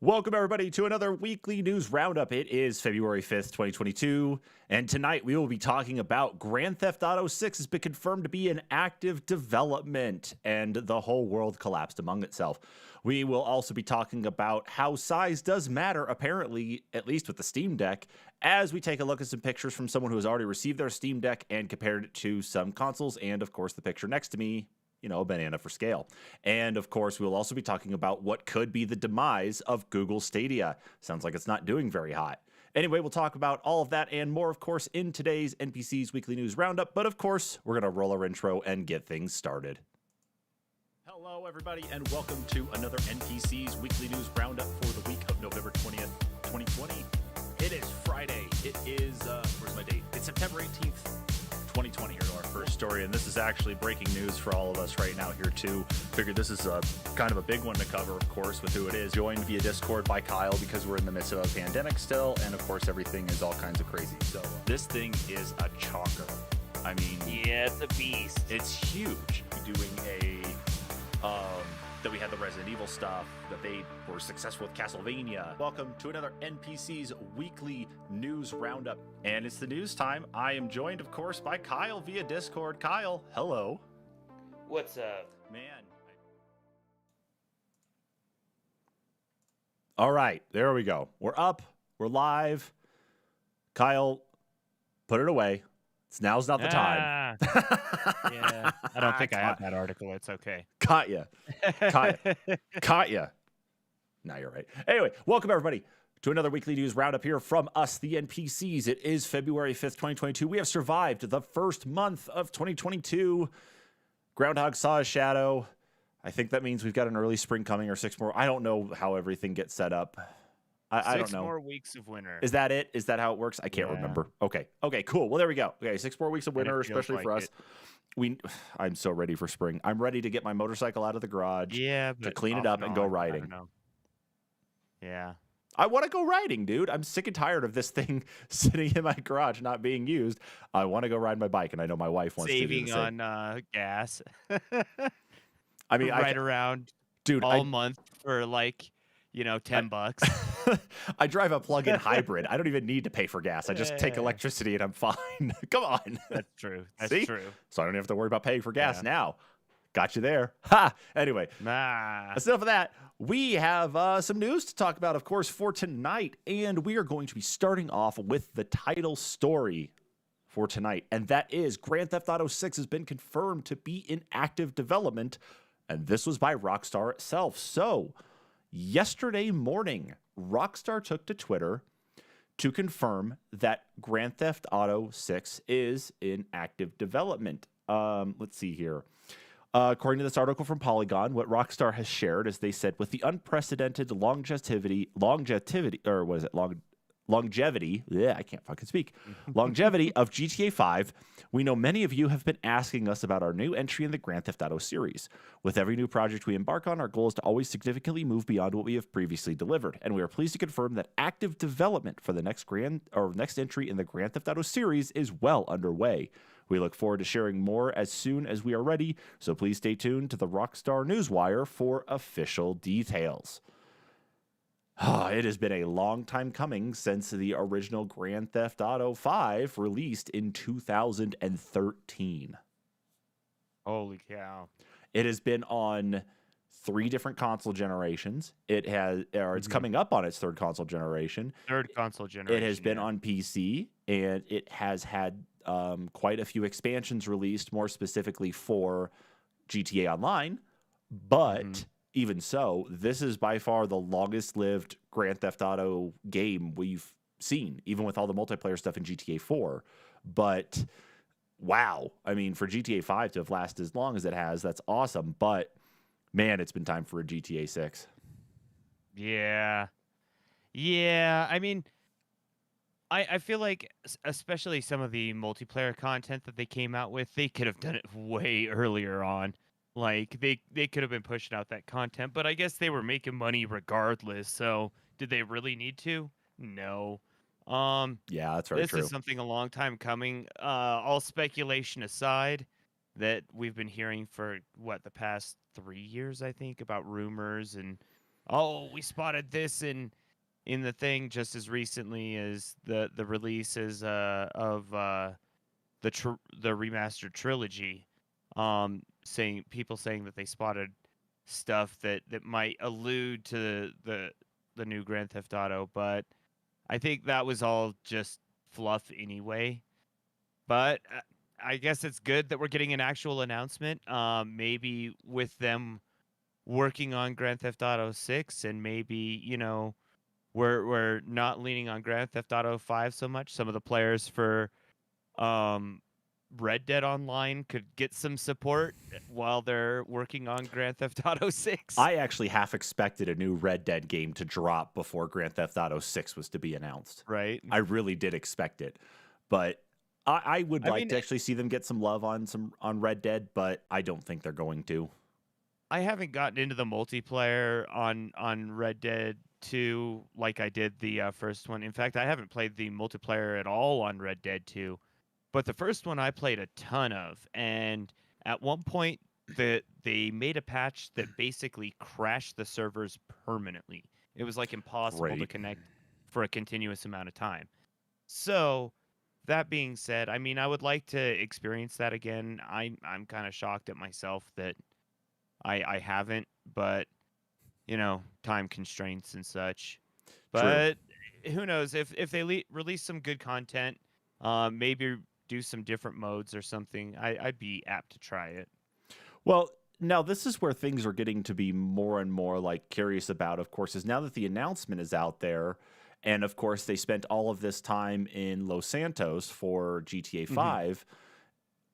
Welcome, everybody, to another weekly news roundup. It is February 5th, 2022, and tonight we will be talking about Grand Theft Auto 6 has been confirmed to be in active development, and the whole world collapsed among itself. We will also be talking about how size does matter, apparently, at least with the Steam Deck, as we take a look at some pictures from someone who has already received their Steam Deck and compared it to some consoles, and, of course, the picture next to me, a banana for scale. And of course, we'll also be talking about what could be the demise of Google Stadia. Sounds like it's not doing very hot. Anyway, we'll talk about all of that and more, of course, in today's NPCs Weekly News Roundup. But of course, we're going to roll our intro and get things started. Hello, everybody, and welcome to another NPCs Weekly News Roundup for the week of November 20th, 2020. It is Friday. It is, where's my date? It's September 18th. 2020 here to our first story, and this is actually breaking news for all of us right now here too. Figured this is a kind of a big one to cover, of course, with who it is. Joined via Discord by Kyle because we're in the midst of a pandemic still, and of course everything is all kinds of crazy. So this thing is a chocker. I mean, yeah, it's a beast. It's huge. Doing that we had the Resident Evil stuff, that they were successful with Castlevania. Welcome to another NPC's Weekly News Roundup. And it's the news time. I am joined, of course, by Kyle via Discord. Kyle, hello. What's up? Man. All right, there we go. We're up. We're live. Kyle, put it away. Now's not the time. Yeah, I don't think I have that article. It's okay. Caught ya. Caught ya. Now you're right. Anyway, welcome everybody to another weekly news roundup here from us, the NPCs. It is February 5th, 2022. We have survived the first month of 2022. Groundhog saw a shadow. I think that means we've got an early spring coming or 6 more. I don't know how everything gets set up. I don't know. 6 more weeks of winter. Is that it? Is that how it works? I can't remember. Okay, cool. Well, there we go. Okay, 6 more weeks of winter, especially for us. I'm so ready for spring. I'm ready to get my motorcycle out of the garage. Yeah, to clean it up and go riding. I don't know. Yeah. I want to go riding, dude. I'm sick and tired of this thing sitting in my garage not being used. I want to go ride my bike, and I know my wife wants to do the same. Saving on gas. I mean, ride around, dude, all month for like, $10. I drive a plug-in hybrid. I don't even need to pay for gas. I just take electricity and I'm fine. Come on. That's true. That's See? true. So I don't have to worry about paying for gas now. Got you there. Ha! Anyway, enough of that. We have some news to talk about, of course, for tonight. And we are going to be starting off with the title story for tonight. And that is Grand Theft Auto 6 has been confirmed to be in active development. And this was by Rockstar itself. So yesterday morning, Rockstar took to Twitter to confirm that Grand Theft Auto 6 is in active development. Let's see here. According to this article from Polygon, what Rockstar has shared is they said, with the unprecedented longevity, yeah, I can't fucking speak, longevity of GTA 5, we know many of you have been asking us about our new entry in the Grand Theft Auto series. With every new project we embark on, our goal is to always significantly move beyond what we have previously delivered, and we are pleased to confirm that active development for the next entry in the Grand Theft Auto series is well underway. We look forward to sharing more as soon as we are ready, so please stay tuned to the Rockstar Newswire for official details. It has been a long time coming since the original Grand Theft Auto 5 released in 2013. Holy cow. It has been on 3 different console generations. It's coming up on its 3rd console generation. 3rd console generation. It has been on PC, and it has had quite a few expansions released, more specifically for GTA Online, but even so, this is by far the longest-lived Grand Theft Auto game we've seen, even with all the multiplayer stuff in GTA 4. But, wow. I mean, for GTA 5 to have lasted as long as it has, that's awesome. But, man, it's been time for a GTA 6. Yeah. Yeah, I mean, I feel like, especially some of the multiplayer content that they came out with, they could have done it way earlier on. Like, they could have been pushing out that content, but I guess they were making money regardless, so did they really need to? No. Yeah, that's very true. This is something a long time coming. All speculation aside, that we've been hearing for, the past 3 years, I think, about rumors and oh, we spotted this in the thing just as recently as the releases of the remastered trilogy, saying people saying that they spotted stuff that might allude to the new Grand Theft Auto, but I think that was all just fluff anyway. But I guess it's good that we're getting an actual announcement. Maybe with them working on Grand Theft Auto 6, and maybe we're not leaning on Grand Theft Auto 5 so much. Some of the players for um, Red Dead Online could get some support while they're working on Grand Theft Auto 6. I actually half expected a new Red Dead game to drop before Grand Theft Auto 6 was to be announced. Right? I really did expect it, but I would I like mean, to actually see them get some love on Red Dead, but I don't think they're going to. I haven't gotten into the multiplayer on Red Dead 2 like I did the first one. In fact, I haven't played the multiplayer at all on Red Dead 2. But the first one I played a ton of, and at one point they made a patch that basically crashed the servers permanently. It was like impossible to Great. connect for a continuous amount of time. So, that being said, I mean, I would like to experience that again. I'm kind of shocked at myself that I haven't, but time constraints and such. True. But who knows if they release some good content, maybe do some different modes or something. I'd be apt to try it. Well, now this is where things are getting to be more and more like curious about, of course, is now that the announcement is out there, and of course they spent all of this time in Los Santos for GTA Hmm. 5.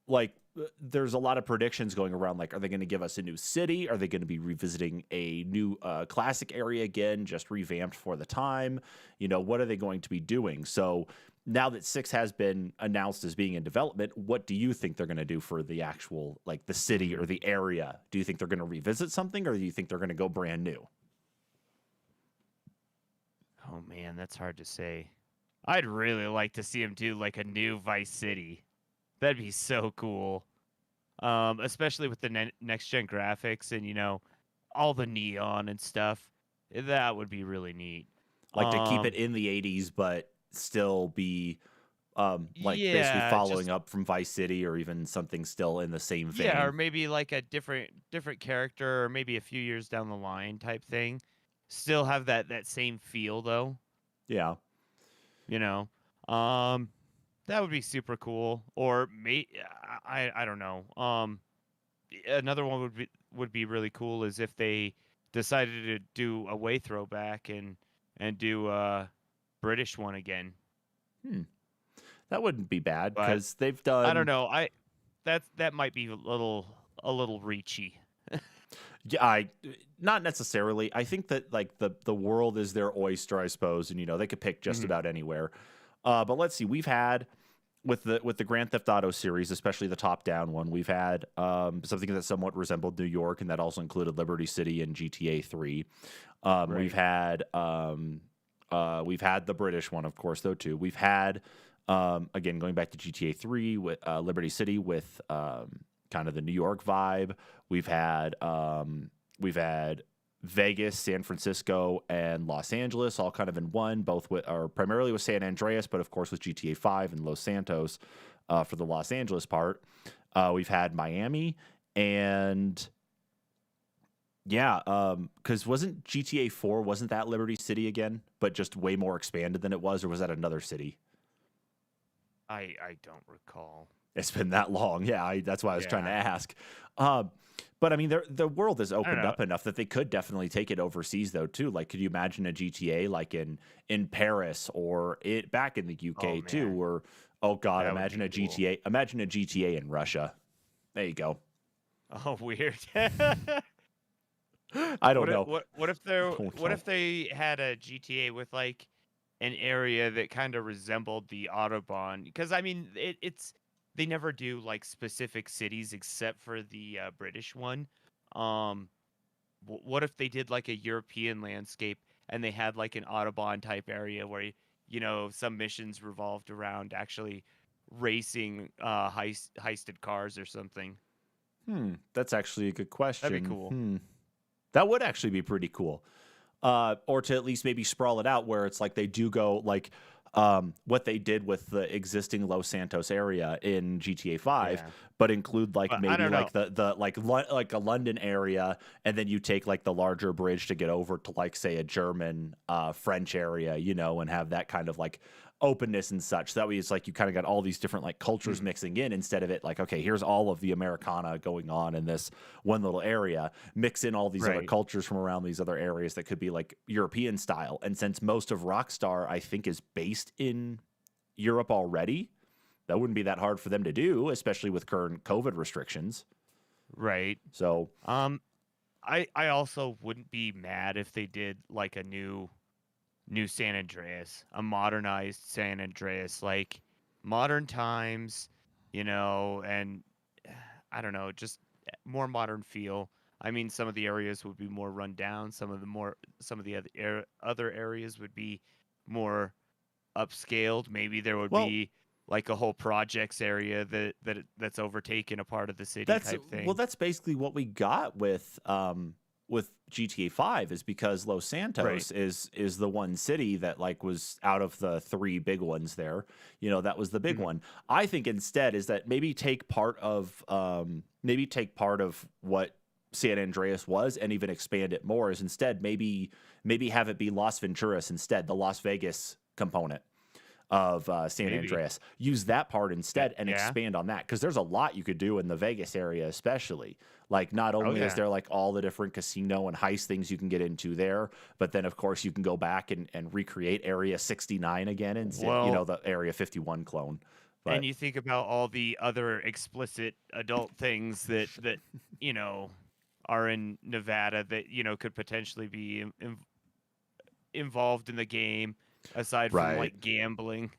Like there's a lot of predictions going around, like, are they going to give us a new city? Are they going to be revisiting a new classic area again, just revamped for the time? What are they going to be doing? So now that 6 has been announced as being in development, what do you think they're going to do for the actual, like, the city or the area? Do you think they're going to revisit something, or do you think they're going to go brand new? Oh man, that's hard to say. I'd really like to see him do like a new Vice City. That'd be so cool. Especially with the next gen graphics and all the neon and stuff. That would be really neat. Like to keep it Um, in the 80s, but still be like basically yeah, following just up from Vice City, or even something still in the same yeah, or vein. maybe like a different character, or maybe a few years down the line type thing. Still have that same feel though. Yeah. You know, um, that would be super cool. Or I don't know. Another one would be really cool is if they decided to do a way throwback and do a British one again. Hmm. That wouldn't be bad But because they've I don't done. know. That might be a little reachy. Yeah, I not necessarily. I think that like the world is their oyster, I suppose, and they could pick just Hmm. about anywhere. But let's see. We've had with the Grand Theft Auto series, especially the top down one, we've had something that somewhat resembled New York, and that also included Liberty City and GTA 3. We've Right. had the British one, of course, though too. We've had again going back to GTA 3 with Liberty City with kind of the New York vibe. We've had Vegas, San Francisco, and Los Angeles, all kind of in one, both with or primarily with San Andreas, but of course with GTA 5 and Los Santos for the Los Angeles part. We've had Miami, and yeah, because wasn't GTA 4, wasn't that Liberty City again, but just way more expanded than it was, or was that another city? I don't recall. It's been that long. Yeah, that's why I was trying to Yeah. ask. Um, but I mean, the world has I don't opened know. up enough that they could definitely take it overseas, though, too. Like, could you imagine a GTA like in Paris or it back in the Oh UK too? man, Or oh God, that would be cool. Imagine a GTA in Russia. There you go. Oh, weird. I don't What if know. what what if there Don't what know. if they had a GTA with like an area that kind of resembled the Autobahn? Because I mean, it's they never do like specific cities except for the British one. Um, what if they did like a European landscape and they had like an Autobahn type area where some missions revolved around actually racing heisted cars or something? That's actually a good That'd be question. cool. That would actually be pretty cool. or to at least maybe sprawl it out where it's like they do go like what they did with the existing Los Santos area in GTA 5, Yeah. but include like But I maybe don't know. like the like a London area, and then you take like the larger bridge to get over to like say a German French area, you know, and have that kind of like openness and such. That way it's like you kind of got all these different like cultures Mm, mixing in instead of it like, okay, here's all of the Americana going on in this one little area, mix in all these other right. cultures from around these other areas that could be like European style. And since most of Rockstar, I think, is based in Europe already, that wouldn't be that hard for them to do, especially with current COVID restrictions. Right. So, Um, I also wouldn't be mad if they did like a new San Andreas, a modernized San Andreas, like modern times, and I don't know, just more modern feel. I mean, some of the areas would be more run down. Some of the other areas would be more upscaled. Maybe there would well, be like a whole projects area that's overtaken a part of the city type thing. that's basically what we got with GTA 5 is because Los Right. Santos is the one city that like was out of the three big ones there. You know, that was the big Mhm. one. I think instead is that maybe take part of what San Andreas was and even expand it more is instead maybe have it be Las Venturas instead, the Las Vegas component of San Maybe. Andreas. Use that part instead and Yeah. expand on that because there's a lot you could do in the Vegas area, especially. Like, not Oh only is yeah. there like all the different casino and heist things you can get into there, but then of course you can go back and recreate Area 69 again and you know Well, the Area 51 clone. and But you think about all the other explicit adult things that you know are in Nevada that could potentially be involved in the game aside from right. like gambling.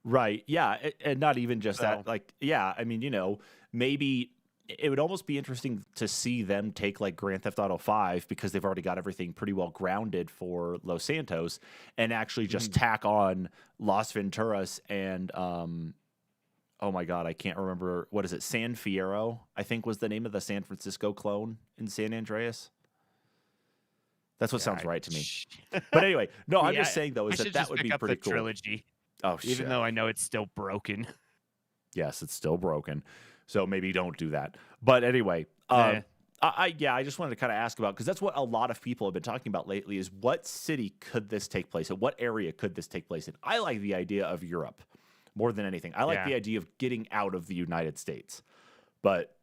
Right. Yeah. And not even just So, that. Like, yeah, I mean, you know, maybe it would almost be interesting to see them take like Grand Theft Auto 5 because they've already got everything pretty well grounded for Los Santos and actually just mhm. tack on Las Venturas and, oh my God, I can't remember. What is it? San Fierro, I think was the name of the San Francisco clone in San Andreas. That's what sounds Yeah. right to me. But anyway, no, I'm just Yeah, saying though, I is should that just would pick be up the pretty cool. trilogy, Oh, even shit. though I know it's still broken. Yes, it's still broken. So maybe don't do that. But anyway, Eh, I just wanted to kind of ask about because that's what a lot of people have been talking about lately is what city could this take place in? What area could this take place in? I like the idea of Europe more than anything. I like yeah. the idea of getting out of the United States. But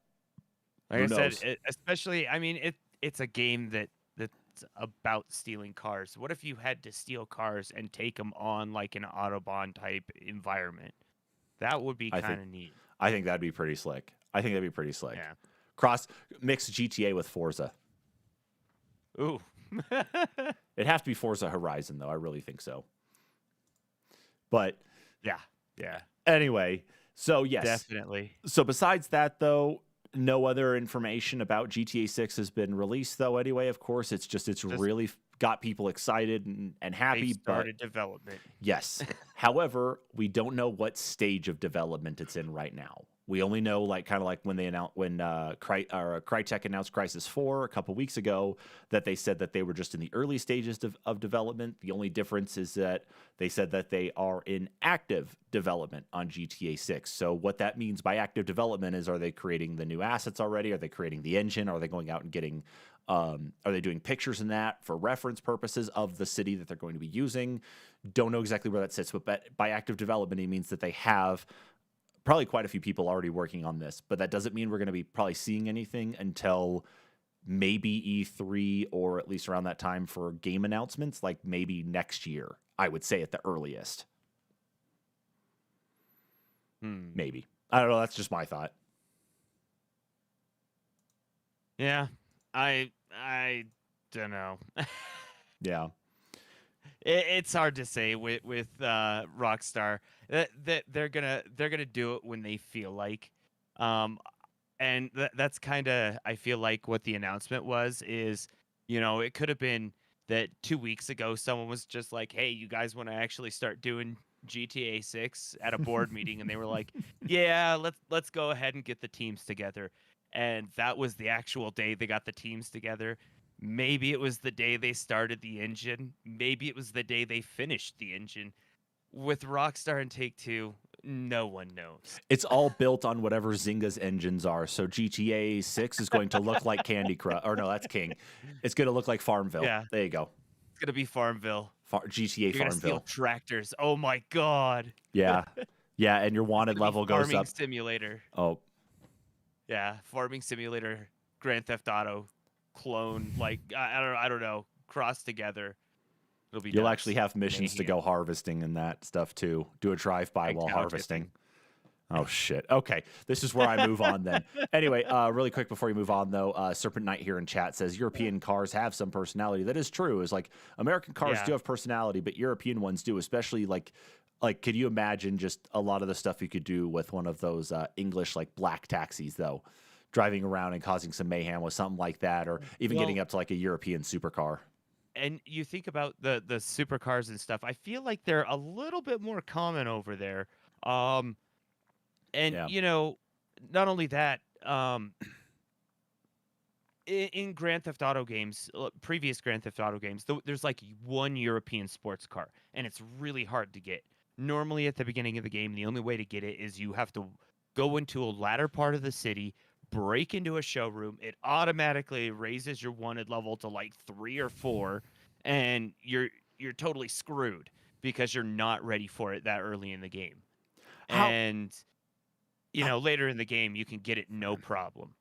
Like I who said, knows? especially, I mean, it's a game that's about stealing cars. What if you had to steal cars and take them on like an Autobahn type environment? That would be I think kind of neat. I think that'd be pretty slick. I think that'd be pretty slick. Yeah. Cross mix GTA with Forza. Ooh. It'd have to be Forza Horizon though. I really think so. But Yeah. Yeah. anyway, so yes, Definitely. so besides that, though, no other information about GTA 6 has been released, though. Anyway, of course, it's Just really got people excited and they've happy. But started development. yes, however, we don't know what stage of development it's in right now. We only know like kind of like when they announced when Crytek announced Crisis 4 a couple weeks ago that they said that they were just in the early stages of development. The only difference is that they said that they are in active development on GTA 6. So what that means by active development is are they creating the new assets already? Are they creating the engine? Are they going out and getting are they doing pictures in that for reference purposes of the city that they're going to be using? Don't know exactly where that sits, but by active development, it means that they have probably quite a few people already working on this, but that doesn't mean we're going to be probably seeing anything until maybe E3 or at least around that time for game announcements, like maybe next year, I would say at the earliest. Hmm. Maybe. I don't know. That's just my thought. Yeah. I don't know. Yeah. It's hard to say with Rockstar that they're gonna do it when they feel like, um, and that's kind of I feel like what the announcement was is it could have been that 2 weeks ago someone was just like, hey, you guys want to actually start doing GTA 6 at a board meeting, and they were like, yeah, let's go ahead and get the teams together, and that was the actual day they got the teams together. Maybe it was the day they started the engine. Maybe it was the day they finished the engine. With Rockstar and Take-Two, no one knows. It's all built on whatever Zynga's engines are. So GTA 6 is going to look like Candy Crush. Or no, that's King. It's going to look like Farmville. Yeah, There you go. it's gonna be Farmville. GTA You're gonna steal Farmville. tractors. Oh my god. Yeah. Yeah, and your It's wanted gonna be level goes farming up. simulator. Oh, Yeah, farming simulator, Grand Theft Auto clone. Like I don't know, cross together. It'll be you'll nuts. actually have missions to Mayhem. go harvesting and that stuff too. Do a drive-by while Cow harvesting. tipping. Oh shit. Okay, this is where I move on then. Anyway, really quick before you move on though, Serpent Knight here in chat says European cars have some personality. That is true. Is like American cars Yeah. do have personality, but European ones do, especially like could you imagine just a lot of the stuff you could do with one of those English like black taxis though, driving around and causing some mayhem with something like that, or even getting Well- up to like a European supercar. And you think about the supercars and stuff. I feel like they're a little bit more common over there. And Yeah. you know, not only that, in Grand Theft Auto games, previous Grand Theft Auto games, there's like one European sports car, and it's really hard to get. Normally, at the beginning of the game, the only way to get it is you have to go into a latter part of the city, break into a showroom. It automatically raises your wanted level to like 3 or 4, and you're totally screwed because you're not ready for it that early in the game. How- And you know, later in the game, you can get it no problem.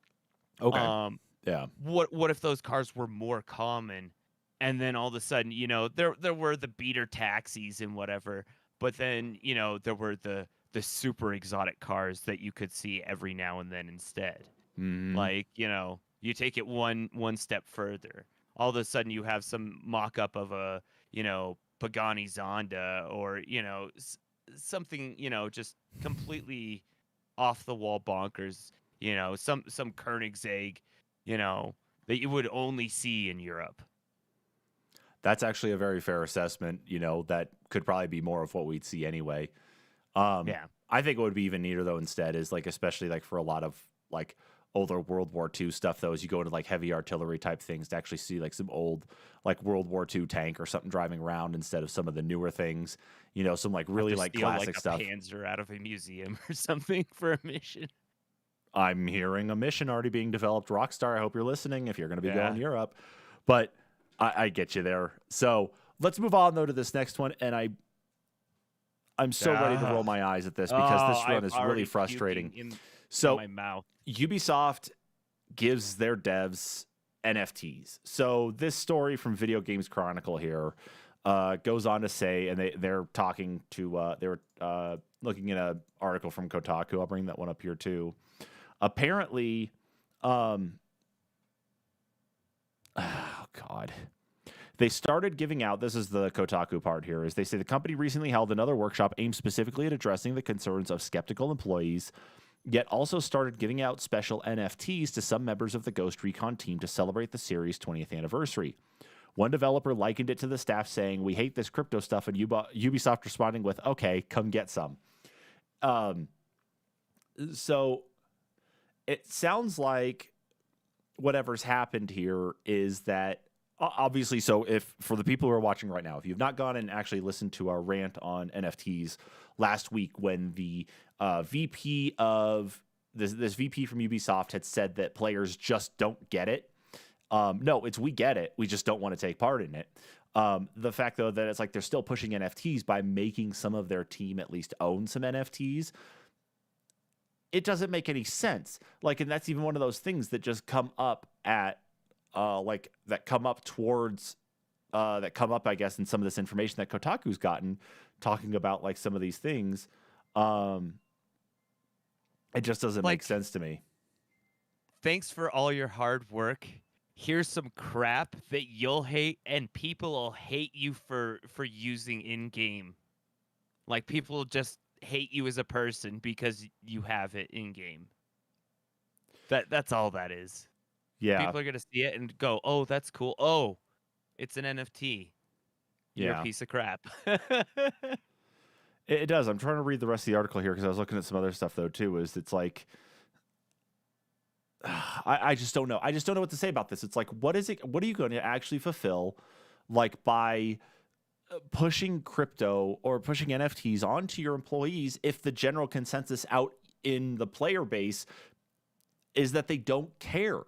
Okay. Yeah. What if those cars were more common, and then all of a sudden, you know, there were the beater taxis and whatever, but then, you know, there were the super exotic cars that you could see every now and then instead. Mhm. Like, you know, you take it one step further. All of a sudden you have some mock-up of a, you know, Pagani Zonda, or, you know, something, you know, just completely off the wall bonkers, you know, some Koenigsegg, you know, that you would only see in Europe. That's actually a very fair assessment. You know, that could probably be more of what we'd see anyway. Yeah. I think what would be even neater though instead is like, especially like for a lot of like older World War II stuff though, is you go into like heavy artillery type things to actually see like some old like World War II tank or something driving around instead of some of the newer things. You know, some like really like classic like stuff. A Panzer out of a museum or something for a mission. I'm hearing a mission already being developed. Rockstar, I hope you're listening if you're going to be going Europe. But I get you there. So let's move on though to this next one, and I'm so ready to roll my eyes at this because this run is really frustrating. In So my mouth. Ubisoft gives their devs NFTs. So this story from Video Games Chronicle here goes on to say, and they're talking to they were looking at an article from Kotaku. I'll bring that one up here too. Apparently, oh God. They started giving out, this is the Kotaku part here, is they say the company recently held another workshop aimed specifically at addressing the concerns of skeptical employees, yet also started giving out special NFTs to some members of the Ghost Recon team to celebrate the series' 20th anniversary. One developer likened it to the staff saying, "We hate this crypto stuff," and Ubisoft responding with, "Okay, come get some." So it sounds like whatever's happened here is that obviously, so if for the people who are watching right now, if you've not gone and actually listened to our rant on NFTs last week when the VP of this VP from Ubisoft had said that players just don't get it. No, it's we get it. We just don't want to take part in it. The fact, though, that it's like they're still pushing NFTs by making some of their team at least own some NFTs. It doesn't make any sense. Like, and that's even one of those things that just come up at like that come up towards that come up, I guess, in some of this information that Kotaku's gotten talking about like some of these things. It just doesn't make sense to me. Thanks for all your hard work. Here's some crap that you'll hate, and people will hate you for using in game. Like, people will just hate you as a person because you have it in game. That's all that is. Yeah. People are gonna see it and go, "Oh, that's cool. Oh, it's an NFT. You're a piece of crap." It does. I'm trying to read the rest of the article here because I was looking at some other stuff though too. It's like I just don't know. I just don't know what to say about this. It's like, what is it? What are you going to actually fulfill, like by pushing crypto or pushing NFTs onto your employees if the general consensus out in the player base is that they don't care?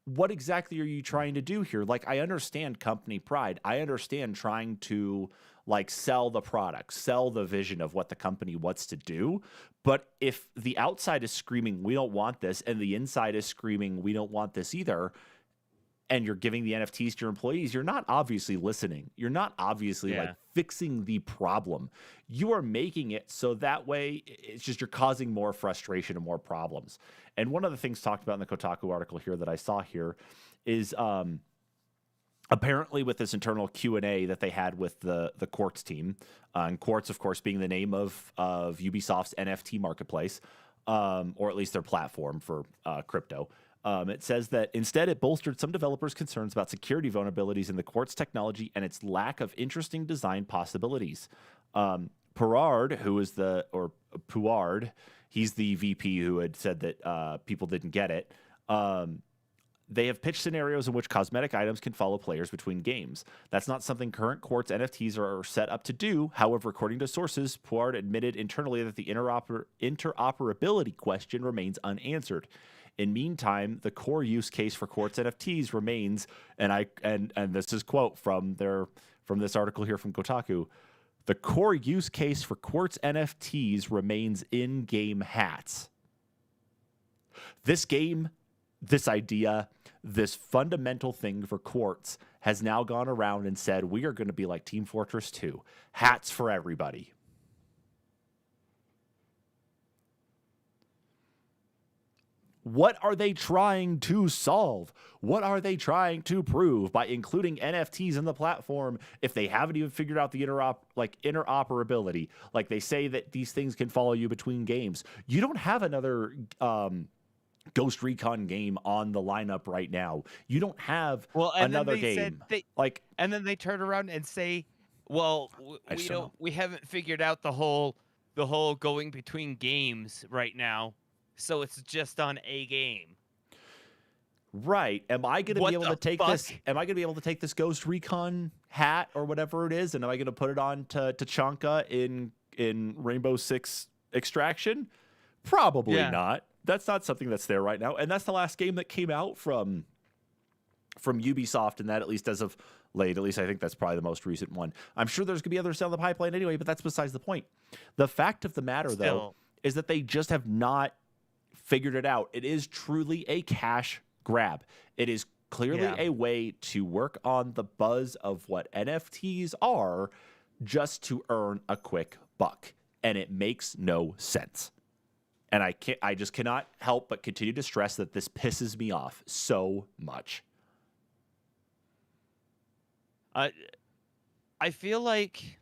What exactly are you trying to do here? Like, I understand company pride. I understand trying to like sell the product, sell the vision of what the company wants to do. But if the outside is screaming, we don't want this, and the inside is screaming, we don't want this either, and you're giving the NFTs to your employees, you're not obviously listening. You're not obviously like Yeah. fixing the problem. You are making it so that way it's just you're causing more frustration and more problems. And one of the things talked about in the Kotaku article here that I saw here is apparently with this internal Q&A that they had with the Quartz team, and Quartz, of course, being the name of Ubisoft's NFT marketplace, or at least their platform for crypto. It says that instead it bolstered some developers' concerns about security vulnerabilities in the Quartz technology and its lack of interesting design possibilities. Puard, he's the VP who had said that people didn't get it. They have pitched scenarios in which cosmetic items can follow players between games. That's not something current Quartz NFTs are set up to do. However, according to sources, Puard admitted internally that the interoperability question remains unanswered. In meantime, the core use case for Quartz NFTs remains, and this is quote from this article here from Kotaku. The core use case for Quartz NFTs remains in-game hats. This game, this idea, this fundamental thing for Quartz has now gone around and said, we are going to be like Team Fortress 2. Hats for everybody. What are they trying to solve? What are they trying to prove by including NFTs in the platform if they haven't even figured out the interoperability? Like they say that these things can follow you between games. You don't have another Ghost Recon game on the lineup right now. You don't have another game. And then they turn around and say, "Well, we haven't figured out the whole going between games right now. So it's just on a game." Right. Am I going to be able to take this? Am I going to be able to take this Ghost Recon hat or whatever it is, and am I going to put it on to Tachanka in Rainbow Six Extraction? Probably not. That's not something that's there right now, and that's the last game that came out from Ubisoft, and that at least as of late, at least I think that's probably the most recent one. I'm sure there's going to be others down the pipeline anyway, but that's besides the point. The fact of the matter, though, is that they just have not figured it out. It is truly a cash grab. It is clearly a way to work on the buzz of what NFTs are just to earn a quick buck. And it makes no sense. And I just cannot help but continue to stress that this pisses me off so much. I feel like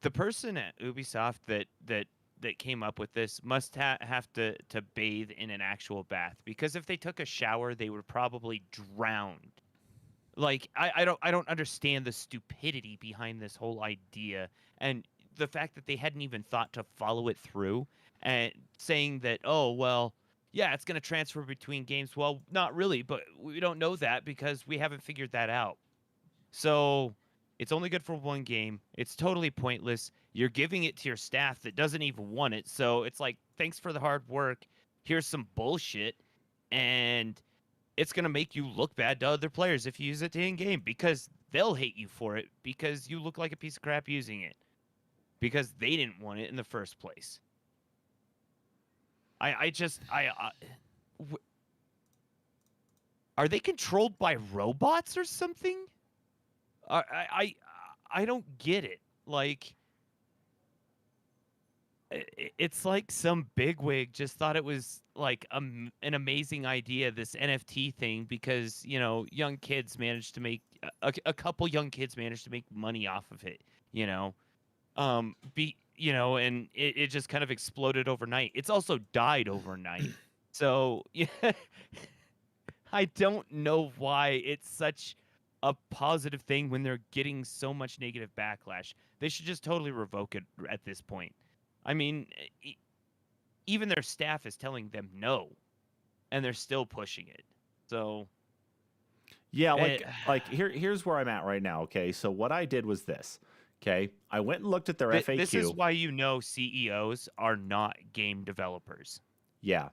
the person at Ubisoft that came up with this must have to bathe in an actual bath, because if they took a shower, they would probably drown. Like I don't understand the stupidity behind this whole idea, and the fact that they hadn't even thought to follow it through and saying that, oh, well, yeah, it's going to transfer between games. Well, not really, but we don't know that because we haven't figured that out. So it's only good for one game. It's totally pointless. You're giving it to your staff that doesn't even want it. So it's like, thanks for the hard work. Here's some bullshit. And it's going to make you look bad to other players if you use it in-game, because they'll hate you for it because you look like a piece of crap using it, because they didn't want it in the first place. Are they controlled by robots or something? I don't get it. Like, it's like some bigwig just thought it was like an amazing idea, this NFT thing, because young kids managed to make a couple young kids managed to make money off of it. And it just kind of exploded overnight. It's also died overnight. So yeah, I don't know why it's such a positive thing when they're getting so much negative backlash. They should just totally revoke it at this point. I mean, even their staff is telling them no, and they're still pushing it. So Yeah, it, here's where I'm at right now. Okay, so what I did was this. Okay, I went and looked at their this is FAQ. why CEOs are not game developers. Yeah,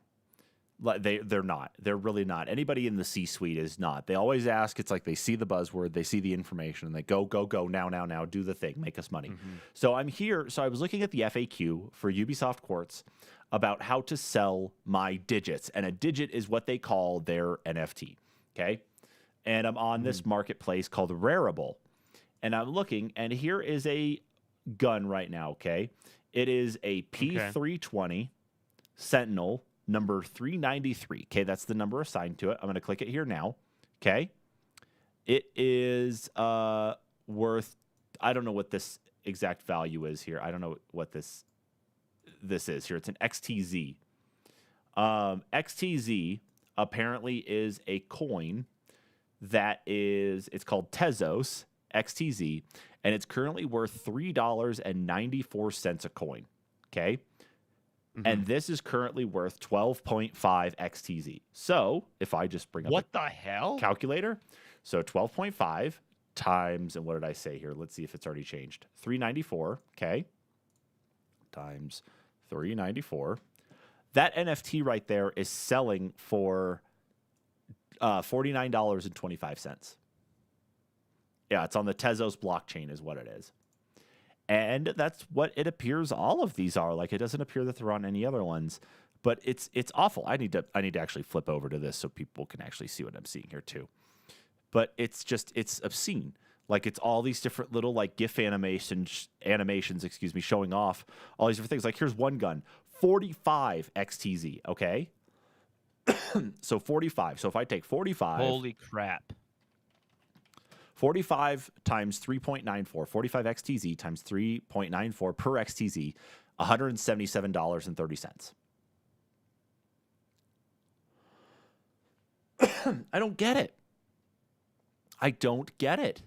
they're not. They're really not. Anybody in the C-suite is not. They always ask. It's like they see the buzzword, they see the information, and they go now, do the thing, make us money. Mm-hmm. So I'm here. So I was looking at the FAQ for Ubisoft Quartz about how to sell my digits, and a digit is what they call their NFT. Okay, and I'm on this marketplace called Rarible, and I'm looking, and here is a gun right now. Okay, it is a P320 Sentinel number 393. Okay, that's the number assigned to it. I'm going to click it here now. Okay, it is worth. I don't know what this exact value is here. I don't know what this is here. It's an XTZ. XTZ apparently is a coin that is. It's called Tezos XTZ, and it's currently worth $3.94 a coin. Okay. And this is currently worth 12.5 XTZ. So if I just bring up What the hell? calculator, so 12.5 times, and what did I say here? Let's see if it's already changed. 394, okay, times 394. That NFT right there is selling for $49.25. Yeah, it's on the Tezos blockchain is what it is. And that's what it appears all of these are. Like, it doesn't appear that they're on any other ones, but it's awful. I need to actually flip over to this so people can actually see what I'm seeing here too. But it's obscene. Like, it's all these different little like GIF animations, showing off all these different things. Like, here's one gun, 45 XTZ, okay? So 45. So if I take 45. Holy crap. 45 times 3.94, 45 XTZ times 3.94 per XTZ, $177.30. I don't get it. I don't get it.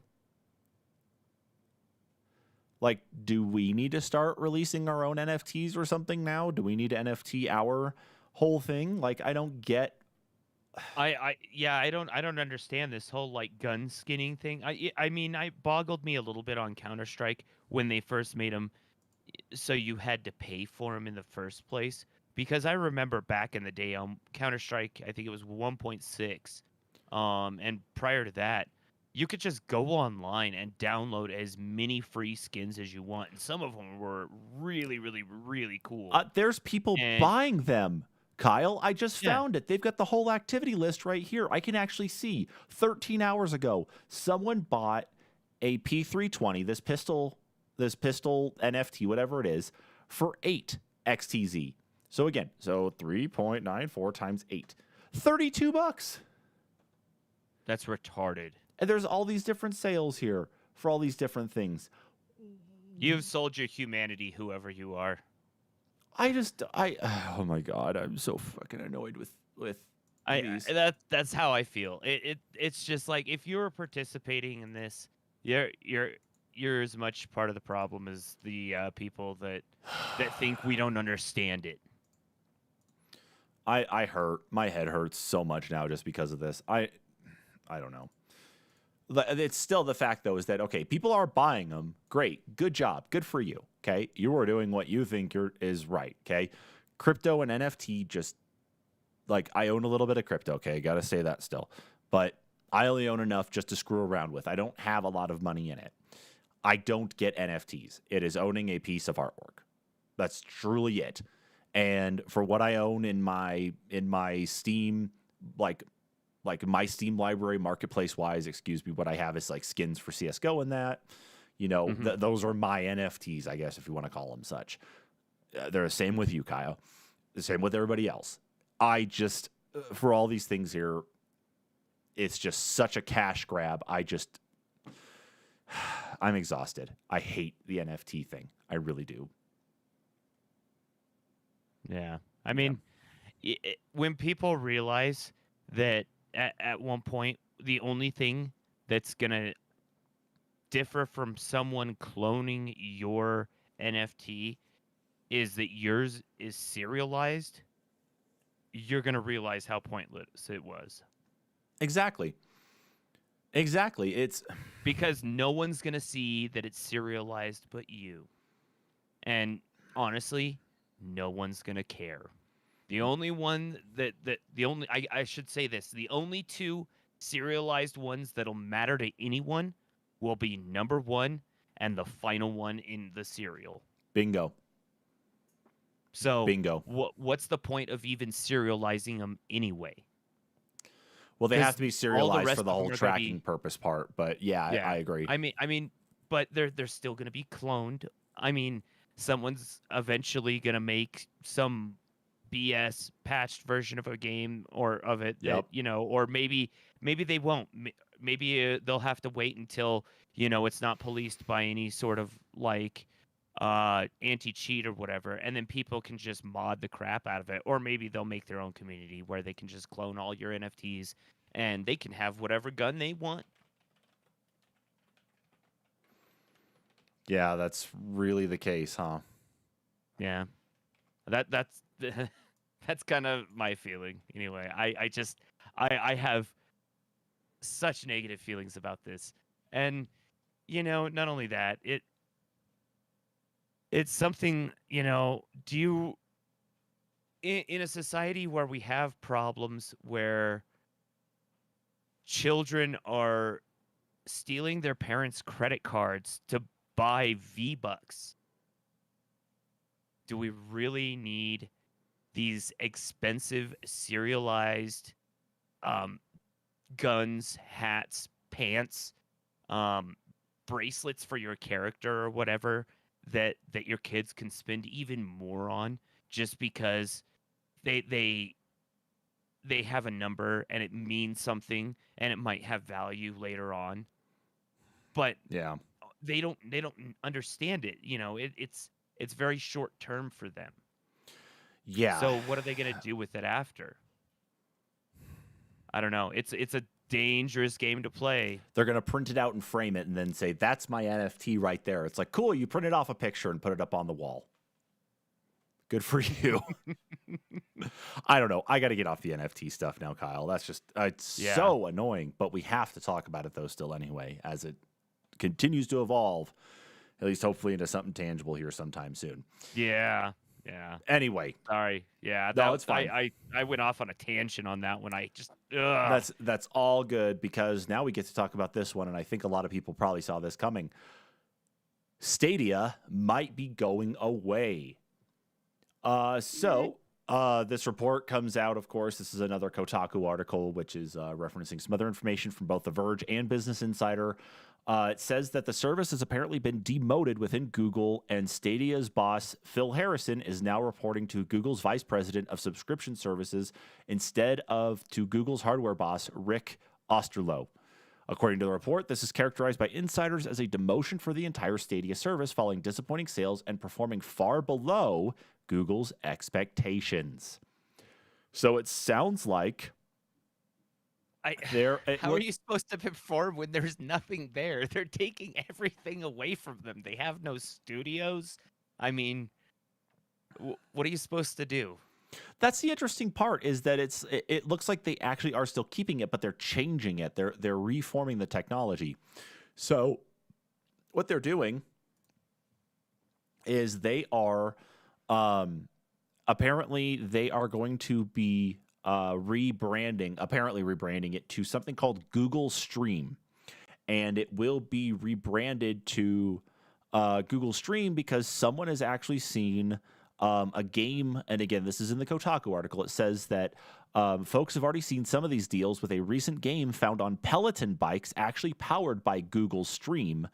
Like, do we need to start releasing our own NFTs or something now? Do we need to NFT our whole thing? Like, I don't get. I don't understand this whole like gun skinning thing. I mean, I boggled me a little bit on Counter-Strike when they first made them so you had to pay for them in the first place, because I remember back in the day on Counter-Strike, I think it was 1.6, and prior to that, you could just go online and download as many free skins as you want, and some of them were really, really, really cool. There's people buying them. Kyle, I just found it. They've got the whole activity list right here. I can actually see 13 hours ago, someone bought a P320, this pistol NFT, whatever it is, for 8 XTZ. So again, 3.94 times 8. $32. That's retarded. And there's all these different sales here for all these different things. You've sold your humanity, whoever you are. Oh my God, I'm so fucking annoyed with these. That's how I feel. It's just like, if you're participating in this, you're as much part of the problem as the people that think we don't understand it. I hurt. My head hurts so much now just because of this. I don't know. It's still the fact, though, is that, okay, people are buying them. Great. Good job. Good for you. Okay. You are doing what you think is right. Okay. Crypto and NFT, just like, I own a little bit of crypto. Okay. Got to say that still. But I only own enough just to screw around with. I don't have a lot of money in it. I don't get NFTs. It is owning a piece of artwork. That's truly it. And for what I own in my Steam, like my Steam library, marketplace wise, what I have is like skins for CSGO and that, those are my NFTs, I guess, if you want to call them such. They're the same with you, Kyle. The same with everybody else. I just, for all these things here, it's just such a cash grab. I'm exhausted. I hate the NFT thing. I really do. Yeah. I mean, when people realize that at one point, the only thing that's going to differ from someone cloning your NFT is that yours is serialized, you're going to realize how pointless it was. Exactly. It's Because no one's going to see that it's serialized but you. And honestly, no one's going to care. The only one I should say this, the only two serialized ones that'll matter to anyone will be number 1 and the final one in the serial. bingo. So Bingo. what's the point of even serializing them anyway? Well, they 'Cause have to be all the serialized rest for the of them whole are gonna tracking be purpose part. But yeah, yeah. I agree. I mean, but they're still gonna be cloned. I mean, someone's eventually gonna make some BS patched version of a game or of it that, Yep. or maybe they won't. Maybe they'll have to wait until, it's not policed by any sort of like anti-cheat or whatever, and then people can just mod the crap out of it. Or maybe they'll make their own community where they can just clone all your NFTs and they can have whatever gun they want. Yeah, that's really the case, huh? Yeah. That's that's kind of my feeling anyway. I have such negative feelings about this. And not only that, it's something, do you in a society where we have problems where children are stealing their parents' credit cards to buy V-Bucks, do we really need these expensive serialized um, guns, hats, pants, um, bracelets for your character or whatever that your kids can spend even more on just because they have a number and it means something and it might have value later on, but Yeah. they don't understand it. It's very short term for them. Yeah. So what are they going to do with it after? I don't know. It's a dangerous game to play. They're going to print it out and frame it and then say, that's my NFT right there. It's like, cool, you printed off a picture and put it up on the wall. Good for you. I don't know. I got to get off the NFT stuff now, Kyle. That's just, it's so annoying, but we have to talk about it though still anyway, as it continues to evolve, at least hopefully into something tangible here sometime soon. Yeah. Anyway. Sorry. Yeah. No, it's fine. I went off on a tangent on that one. I just, ugh. That's all good because now we get to talk about this one, and I think a lot of people probably saw this coming. Stadia might be going away. This report comes out, of course, this is another Kotaku article, which is referencing some other information from both The Verge and Business Insider. It says that the service has apparently been demoted within Google, and Stadia's boss, Phil Harrison, is now reporting to Google's vice president of subscription services instead of to Google's hardware boss, Rick Osterloh. According to the report, this is characterized by insiders as a demotion for the entire Stadia service following disappointing sales and performing far below Google's expectations. So it sounds like how are you supposed to perform when there's nothing there? They're taking everything away from them. They have no studios. I mean, what are you supposed to do? That's the interesting part, is that it looks like they actually are still keeping it, but they're changing it. They're reforming the technology. So what they're doing is they are apparently they are going to be rebranding it to something called Google Stream, and it will be rebranded to Google Stream because someone has actually seen a game, and again, this is in the Kotaku article. It says that folks have already seen some of these deals with a recent game found on Peloton bikes actually powered by Google Stream,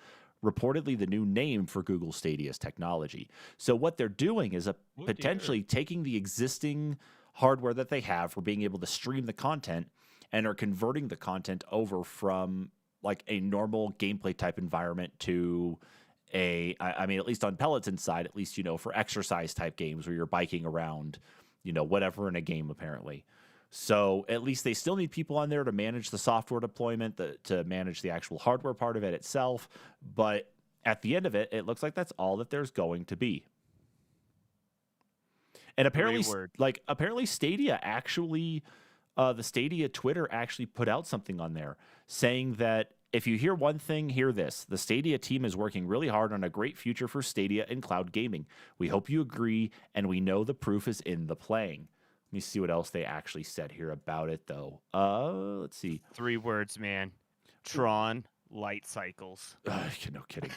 reportedly the new name for Google Stadia's technology. So what they're doing is potentially taking the existing hardware that they have for being able to stream the content and are converting the content over from like a normal gameplay type environment to I mean, at least on Peloton's side, at least, for exercise type games where you're biking around, whatever in a game apparently. So at least they still need people on there to manage the software deployment, to manage the actual hardware part of it itself. But at the end of it, it looks like that's all that there's going to be. And 3 apparently, words. apparently Stadia actually, the Stadia Twitter actually put out something on there saying that if you hear one thing, hear this. The Stadia team is working really hard on a great future for Stadia and cloud gaming. We hope you agree, and we know the proof is in the playing. Let me see what else they actually said here about it, though. Let's see. 3 words, man. Tron light cycles. No kidding.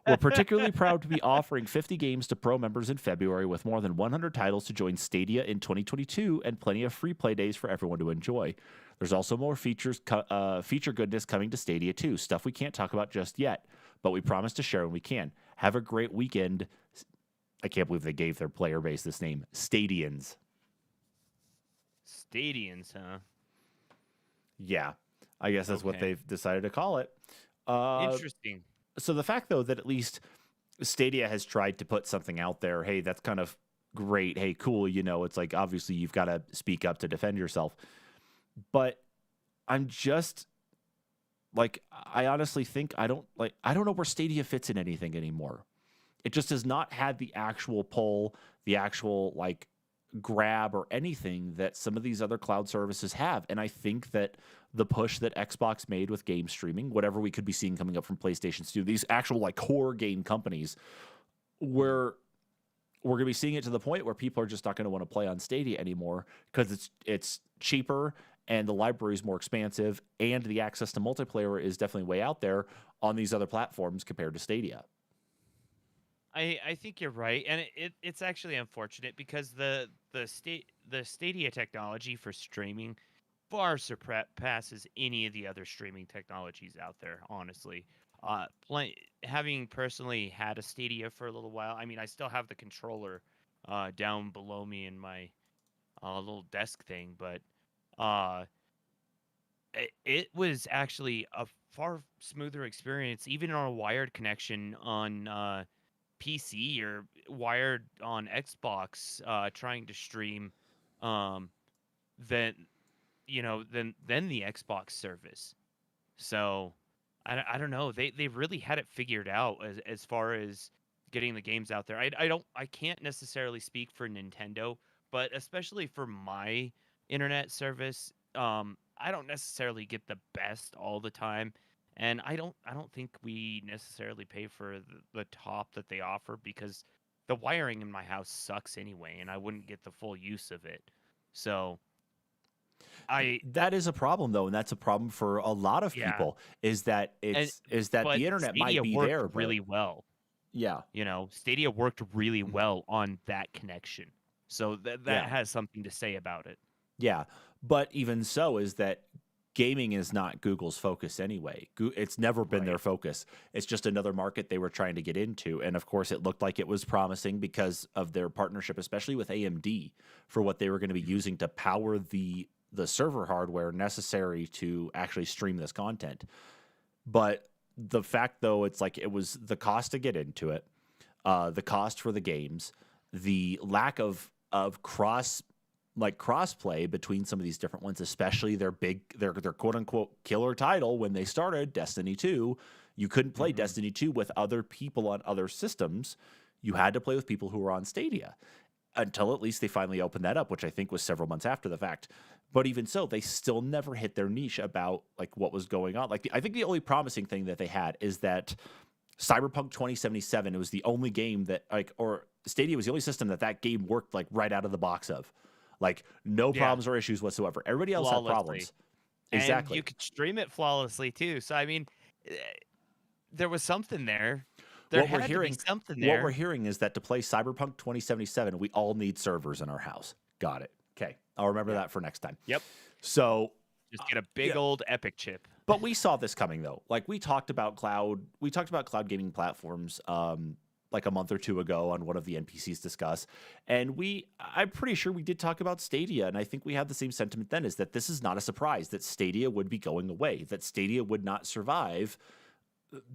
We're particularly proud to be offering 50 games to Pro members in February with more than 100 titles to join Stadia in 2022 and plenty of free play days for everyone to enjoy. There's also more feature goodness coming to Stadia too, stuff we can't talk about just yet, but we promise to share when we can. Have a great weekend. I can't believe they gave their player base this name, Stadians. Stadians, huh? Yeah, I guess that's what they've decided to call it. Interesting. So the fact, though, that at least Stadia has tried to put something out there, hey, that's kind of great. Hey, cool. It's like, obviously you've got to speak up to defend yourself. But I'm just like, I honestly think I don't know where Stadia fits in anything anymore. It just has not had the actual pull, the actual grab or anything that some of these other cloud services have. And I think that the push that Xbox made with game streaming, whatever we could be seeing coming up from PlayStation Studio, these actual core game companies, where we're going to be seeing it to the point where people are just not going to want to play on Stadia anymore because it's cheaper and the library is more expansive and the access to multiplayer is definitely way out there on these other platforms compared to Stadia. I think you're right, and it's actually unfortunate because the Stadia technology for streaming far surpasses any of the other streaming technologies out there. Honestly, having personally had a Stadia for a little while, I mean, I still have the controller down below me in my little desk thing, but it was actually a far smoother experience, even on a wired connection on PC or wired on Xbox, trying to stream, than than the Xbox service. So I don't know. They really had it figured out as far as getting the games out there. I can't necessarily speak for Nintendo, but especially for my internet service, I don't necessarily get the best all the time. And I don't think we necessarily pay for the top that they offer because the wiring in my house sucks anyway, and I wouldn't get the full use of it. So that is a problem, though, and that's a problem for a lot of people. Is that but the internet Stadia might be worked there, but really well. yeah, Stadia worked really well on that connection. So that has something to say about it. Yeah, but even so, is that gaming is not Google's focus anyway. It's never been their focus. It's just another market they were trying to get into. And of course, it looked like it was promising because of their partnership, especially with AMD, for what they were going to be using to power the server hardware necessary to actually stream this content. But the fact, though, it's like it was the cost to get into it, the cost for the games, the lack of crossplay between some of these different ones, especially their quote unquote killer title when they started, Destiny 2. You couldn't play Destiny 2 with other people on other systems. You had to play with people who were on Stadia until at least they finally opened that up, which I think was several months after the fact. But even so, they still never hit their niche about what was going on. I think the only promising thing that they had is that Cyberpunk 2077, it was the only game that or Stadia was the only system that game worked right out of the box of. No problems or issues whatsoever. Everybody else had problems. Exactly. And you could stream it flawlessly too. So I mean, there was something there. What we're hearing is that to play Cyberpunk 2077, we all need servers in our house. Got it. Okay. I'll remember that for next time. Yep. So just get a big old Epic chip. But we saw this coming, though. We talked about cloud gaming platforms a month or two ago on one of the NPCs discuss. And I'm pretty sure we did talk about Stadia. And I think we had the same sentiment then, is that this is not a surprise that Stadia would be going away, that Stadia would not survive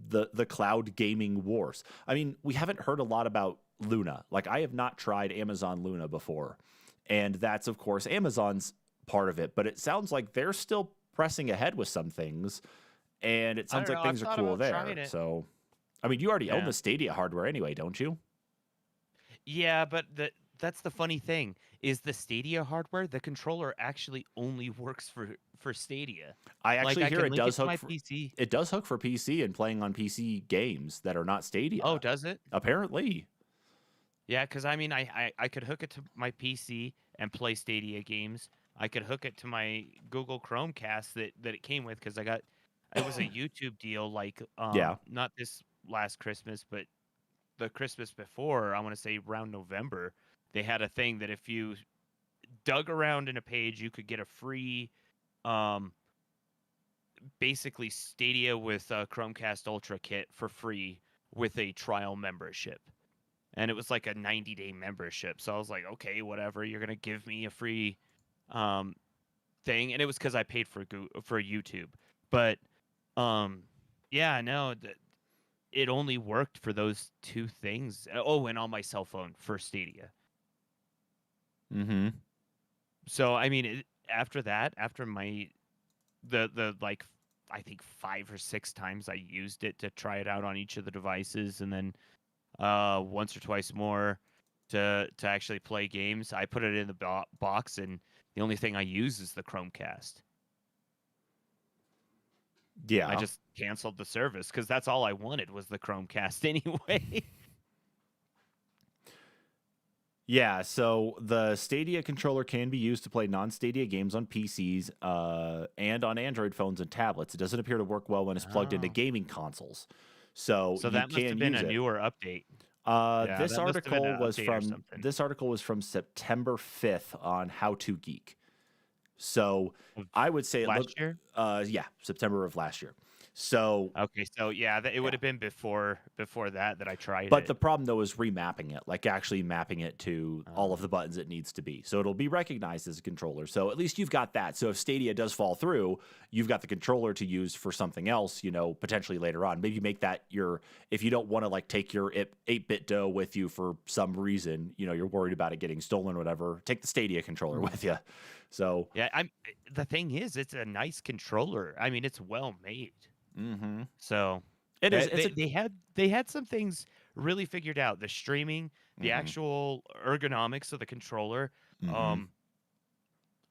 the cloud gaming wars. I mean, we haven't heard a lot about Luna. I have not tried Amazon Luna before. And that's, of course, Amazon's part of it. But it sounds like they're still pressing ahead with some things. And it sounds like things are cool there. So, I mean, you already own the Stadia hardware anyway, don't you? Yeah, but the that's the funny thing is the Stadia hardware, the controller actually only works for Stadia. I Like actually I hear can it link it does to hook my for PC. it does hook for PC and playing on PC games that are not Oh, Stadia. does it? Apparently. Yeah, because I mean, I could hook it to my PC and play Stadia games. I could hook it to my Google Chromecast that it came with because it was a YouTube deal like Yeah. not this last Christmas, but the Christmas before, I want to say around November, they had a thing that if you dug around in a page, you could get a free um basically Stadia with a Chromecast Ultra kit for free with a trial membership. And it was like a 90-day membership. So I was like, okay, whatever. You're gonna give me a free um, thing, and it was because I paid for YouTube. But yeah, no, it only worked for those two things. Oh, and on my cell phone for Stadia. Mm-hmm. So I mean, after that, after my the like I think 5 or 6 times I used it to try it out on each of the devices, and then once or twice more to actually play games. I put it in the box, and the only thing I use is the Chromecast. I Yeah. just canceled the service because that's all I wanted was the Chromecast anyway. Yeah, so the Stadia controller can be used to play non-Stadia games on PCs and on Android phones and tablets. It doesn't appear to work well when it's plugged into Oh, gaming consoles, so so you that must have can been use a it. newer update. Yeah, This that must have been article an was update or from something. September 5th on How to Geek. So Of I would say it looked, last year. yeah, September of last year. So Okay, so yeah, it would yeah. have been before that I tried But it. the problem though is remapping it, like actually mapping it to all of the buttons it needs to be. So it'll be recognized as a controller. So at least you've got that. So if Stadia does fall through, you've got the controller to use for something else, potentially later on. Maybe make that if you don't want to like take your 8-bit dough with you for some reason, you're worried about it getting stolen or whatever, take the Stadia controller with you. So, Yeah, the thing is, it's a nice controller. I mean, it's well made. mm-hmm. So It is. It's a, they had some things really figured out. The streaming, the mm-hmm. actual ergonomics of the controller. Mm-hmm. Um,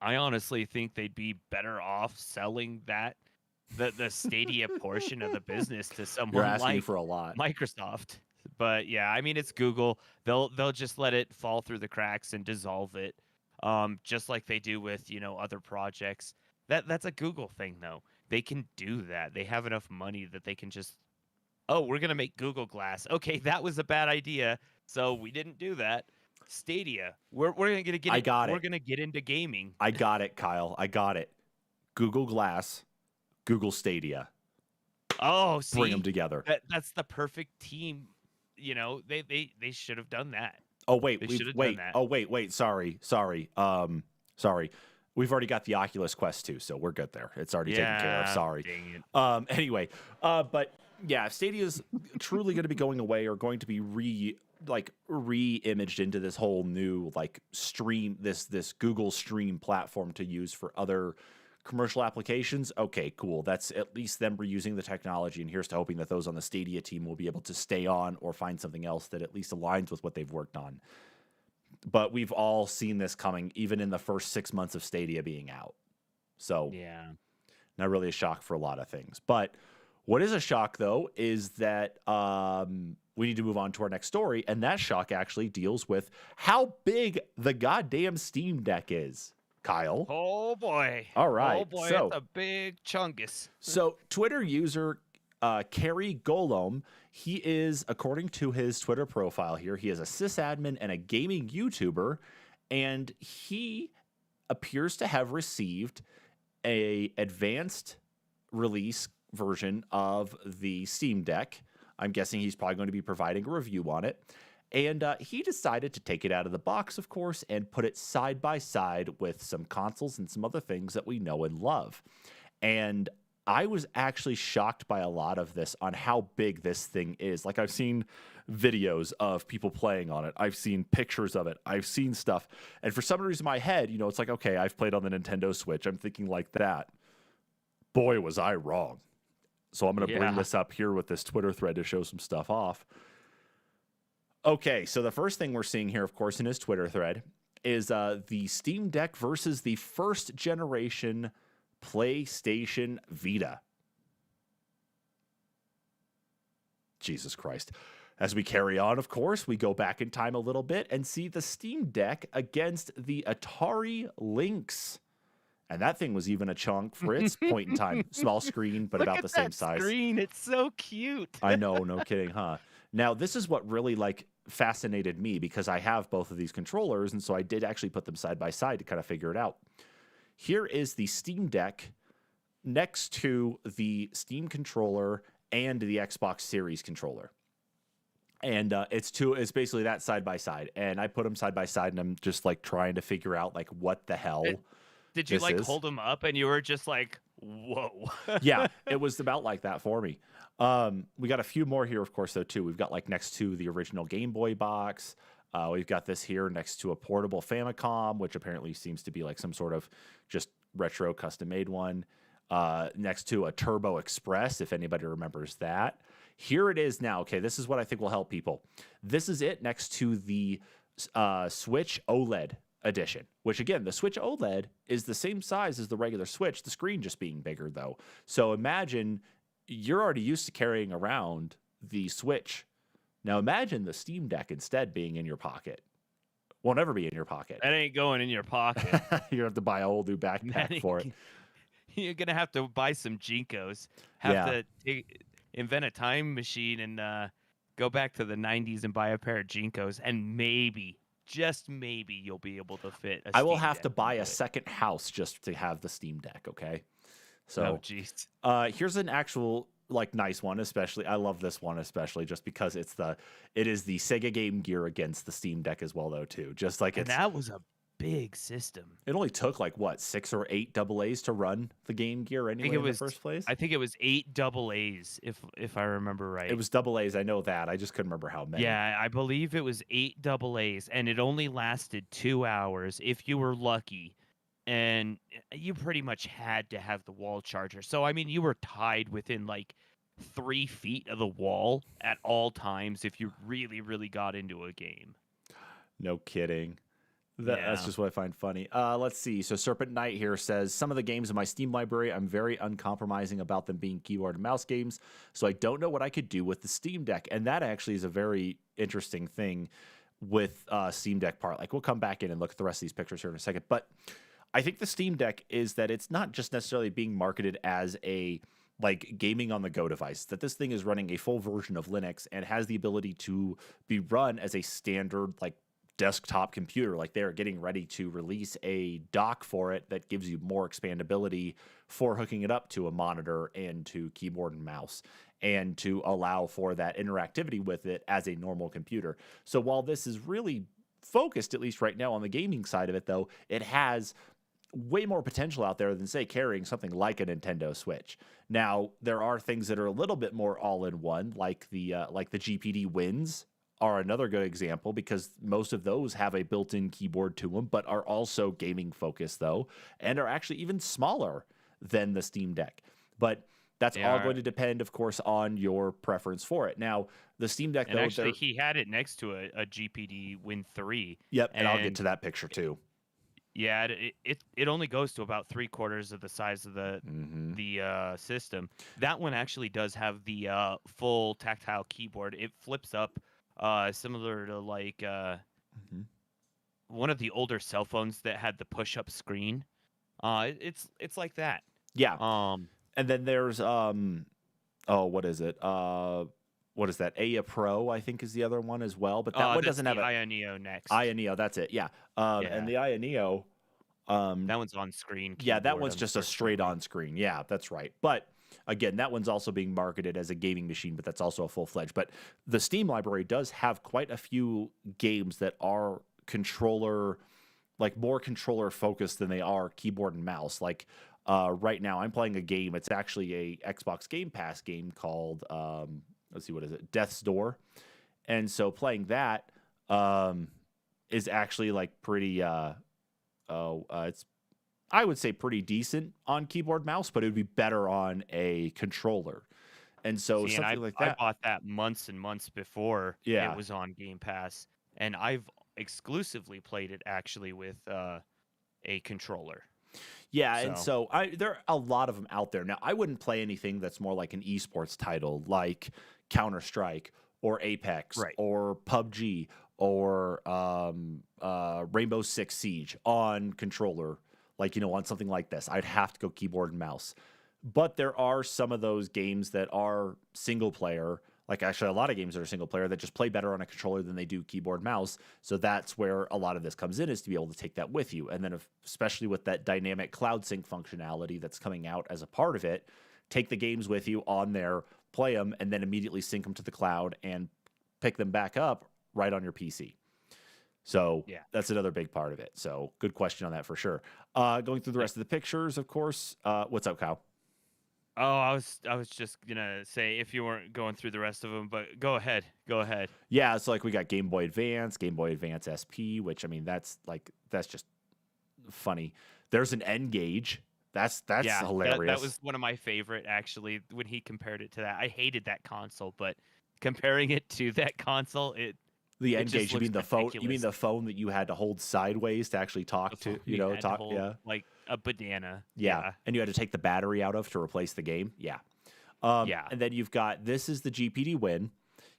I honestly think they'd be better off selling the Stadia portion of the business to You're someone asking like for a lot. Microsoft. But yeah, I mean it's Google. They'll just let it fall through the cracks and dissolve it. Just like they do with, other projects. That's a Google thing though. They can do that. They have enough money that they can just, oh, we're gonna make Google Glass. Okay, that was a bad idea, so we didn't do that. Stadia. We're gonna get I it. got We're it. gonna get into gaming. I got it, Kyle. I got it. Google Glass, Google Stadia. Oh, Bring them see, together. that's the perfect team. They should have done that. Oh wait, They should have done wait. that. Oh wait. Sorry. Sorry. We've already got the Oculus Quest 2, so we're good there. It's already taken care of. Yeah, Sorry. dang it. Anyway, but yeah, if Stadia's truly going to be going away or going to be re-imaged into this whole new stream, this Google Stream platform to use for other commercial applications. Okay, cool. That's at least them reusing the technology, and here's to hoping that those on the Stadia team will be able to stay on or find something else that at least aligns with what they've worked on. But we've all seen this coming, even in the first 6 months of Stadia being out. So, Yeah. not really a shock for a lot of things. But what is a shock, though, is that we need to move on to our next story. And that shock actually deals with how big the goddamn Steam Deck is, Kyle. Oh boy. All right. Oh boy, So, that's a big chungus. Twitter user Kerry Golom, he is, according to his Twitter profile here, he is a sysadmin and a gaming YouTuber, and he appears to have received a advanced release version of the Steam Deck. I'm guessing he's probably going to be providing a review on it. And he decided to take it out of the box, of course, and put it side by side with some consoles and some other things that we know and love. And I was actually shocked by a lot of this on how big this thing is. Like, I've seen videos of people playing on it. I've seen pictures of it. I've seen stuff. And for some reason in my head, it's like, okay, I've played on the Nintendo Switch. I'm thinking like that. Boy, was I wrong. So I'm going to bring this up here with this Twitter thread to show some stuff off. Okay, so the first thing we're seeing here, of course, in his Twitter thread is the Steam Deck versus the first generation PlayStation Vita. Jesus Christ. As we carry on, of course, we go back in time a little bit and see the Steam Deck against the Atari Lynx. And that thing was even a chunk for its point in time. Small screen, but Look about at the same that size. screen. It's so cute. I know, no kidding, huh? Now, this is what really like fascinated me because I have both of these controllers, and so I did actually put them side by side to kind of figure it out. Here is the Steam Deck next to the Steam controller and the Xbox Series controller. And it's basically that side by side. And I put them side by side, and I'm just like trying to figure out like what the hell Did you this like is. hold them up and you were just like, whoa? Yeah, it was about like that for me. We got a few more here, of course, though, too. We've got like next to the original Game Boy box. We've got this here next to a portable Famicom, which apparently seems to be like some sort of just retro custom made one. Next to a Turbo Express, if anybody remembers that. Here it is now. Okay, this is what I think will help people. This is it next to the Switch OLED edition, which again, the Switch OLED is the same size as the regular Switch, the screen just being bigger though. So imagine you're already used to carrying around the Switch. Now imagine the Steam Deck instead being in your pocket. Won't ever be in your pocket. That ain't going in your pocket. You have to buy a whole new backpack for it. You're gonna have to buy some Jinkos. Invent a time machine and go back to the 90s and buy a pair of Jinkos, and maybe, just maybe, you'll be able to fit a I will Steam have Deck to buy into a it. second house just to have the Steam Deck, okay? So, Oh, jeez. here's an actual like nice one, especially. I love this one especially just because it is the Sega Game Gear against the Steam Deck as well though too. Just like And that was a big system. it only took like what 6 or 8 AA's to run the Game Gear anyway in the first place. I think it was 8 AA's if I remember right. It was AA's, I know that. I just couldn't remember how many. Yeah, I believe it was 8 AA's, and it only lasted 2 hours if you were lucky. And you pretty much had to have the wall charger. So, I mean, you were tied within like 3 feet of the wall at all times if you really, really got into a game. No kidding. That's Yeah. just what I find funny. Let's see. So Serpent Knight here says, some of the games in my Steam library, I'm very uncompromising about them being keyboard and mouse games, so I don't know what I could do with the Steam Deck. And that actually is a very interesting thing with Steam Deck part. Like, we'll come back in and look at the rest of these pictures here in a second. But I think the Steam Deck is that it's not just necessarily being marketed as a like gaming on the go device, that this thing is running a full version of Linux and has the ability to be run as a standard like desktop computer. Like, they're getting ready to release a dock for it that gives you more expandability for hooking it up to a monitor and to keyboard and mouse, and to allow for that interactivity with it as a normal computer. So while this is really focused, at least right now, on the gaming side of it, though, it has way more potential out there than, say, carrying something like a Nintendo Switch. Now, there are things that are a little bit more all-in-one, like the GPD Wins are another good example, because most of those have a built-in keyboard to them, but are also gaming focused though, and are actually even smaller than the Steam Deck. But that's all going to depend, of course, on your preference for it. Now, the Steam Deck, And though, actually, he had it next to a GPD Win 3. Yep, and I'll get to that picture too. Yeah, it only goes to about 3/4 of the size of the system. That one actually does have the full tactile keyboard. It flips up, similar to like one of the older cell phones that had the push-up screen. It's like that. Yeah. And then there's what is it? What is that? Aya Pro, I think, is the other one as well. But that one doesn't have Aya Neo next. Aya Neo, that's it. Yeah. And the Aya Neo, that one's on screen. Yeah, that one's just a straight on screen. Yeah, that's right. But again, that one's also being marketed as a gaming machine, but that's also a full-fledged. But the Steam library does have quite a few games that are more controller focused than they are keyboard and mouse. Like right now, I'm playing a game. It's actually a Xbox Game Pass game called let's see, what is it? Death's Door. And so playing that is actually like pretty it's, I would say, pretty decent on keyboard mouse, but it would be better on a controller. And so See, and I something like I that. bought that months and months before it Yeah. was on Game Pass, and I've exclusively played it actually with a controller. Yeah, and So, so there are a lot of them out there. Now, I wouldn't play anything that's more like an esports title, like Counter Strike or Apex right. or PUBG or Rainbow Six Siege on controller, like on something like this. I'd have to go keyboard and mouse. But there are some of those games that are single player, like actually a lot of games that are single player that just play better on a controller than they do keyboard and mouse. So that's where a lot of this comes in, is to be able to take that with you. And then especially with that dynamic cloud sync functionality that's coming out as a part of it, take the games with you on there, play them, and then immediately sync them to the cloud and pick them back up right on your PC. So Yeah. that's another big part of it. So good question on that for sure. Going through the Yeah. rest of the pictures, of course. What's up, Kyle? Oh, I was just gonna say if you weren't going through the rest of them, but go ahead. Go ahead. Yeah, it's like we got Game Boy Advance, Game Boy Advance SP, which I mean that's just funny. There's an N gauge. That's Yeah, that hilarious. was one of my favorite actually when he compared it to that. I hated that console, but comparing it to that console, The it N just gauge. You looks mean the phone? You mean ridiculous. the phone that you had to hold sideways to actually The talk to? phone you had to Talk. hold Yeah, like a banana. yeah. Yeah. And you had to take the battery out of to replace the game. Yeah. Yeah. And then you've got, this is the GPD Win,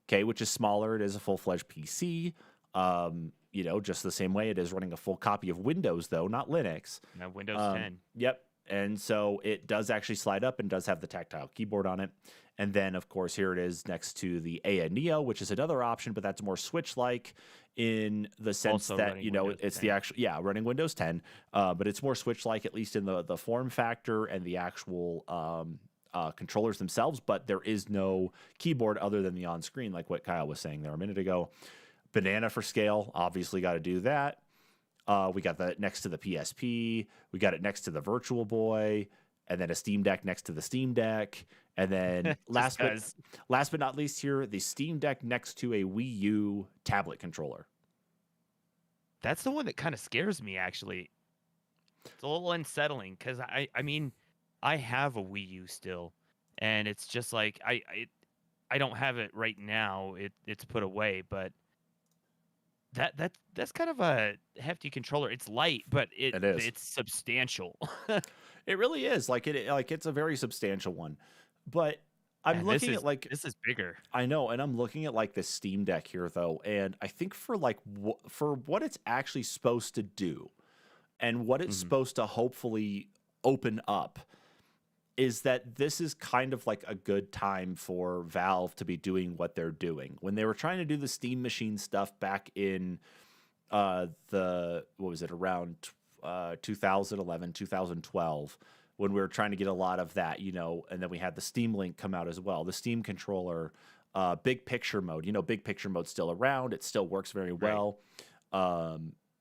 okay, which is smaller. It is a full fledged PC. Just the same way it is running a full copy of Windows, though, not Linux. Now Windows 10. Yep. And so it does actually slide up and does have the tactile keyboard on it. And then, of course, here it is next to the AIA Neo, which is another option, but that's more Switch like in the sense Also that, running Windows it's 10. the actual, yeah, running Windows 10, but it's more Switch like, at least in the form factor and the actual controllers themselves. But there is no keyboard other than the on screen, like what Kyle was saying there a minute ago. Banana for scale, obviously got to do that. We got that next to the PSP. We got it next to the Virtual Boy, and then a Steam Deck next to the Steam Deck, and then Just cuz last but not least here, the Steam Deck next to a Wii U tablet controller. that's the one that kind of scares me actually. It's a little unsettling cuz I mean, I have a Wii U still, and it's just like I don't have it right now. It's put away, but that's kind of a hefty controller. It's light, but It is. it's substantial. It really is. Like it's a very substantial one. But I'm And looking at like, this is bigger. I know, and I'm looking at like the Steam Deck here though, and I think for like for what it's actually supposed to do and what it's Mhm. supposed to hopefully open up, is that this is kind of like a good time for Valve to be doing what they're doing. When they were trying to do the Steam Machine stuff back in the, what was it, around 2011, 2012, when we were trying to get a lot of that, and then we had the Steam Link come out as well, the Steam controller, big picture mode. Big picture mode's still around. It still works very Right. well.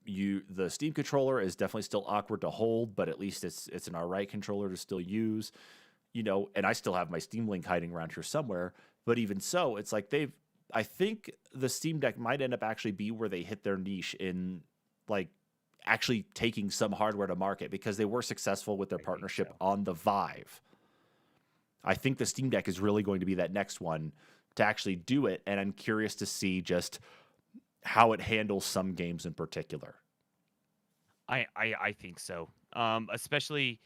The Steam controller is definitely still awkward to hold, but at least it's an alright controller to still use. And I still have my Steam Link hiding around here somewhere. But even so, it's like I think the Steam Deck might end up actually be where they hit their niche in like actually taking some hardware to market, because they were successful with their I think partnership so. on the Vive. I think the Steam Deck is really going to be that next one to actually do it. And I'm curious to see just how it handles some games in particular. I think so. Especially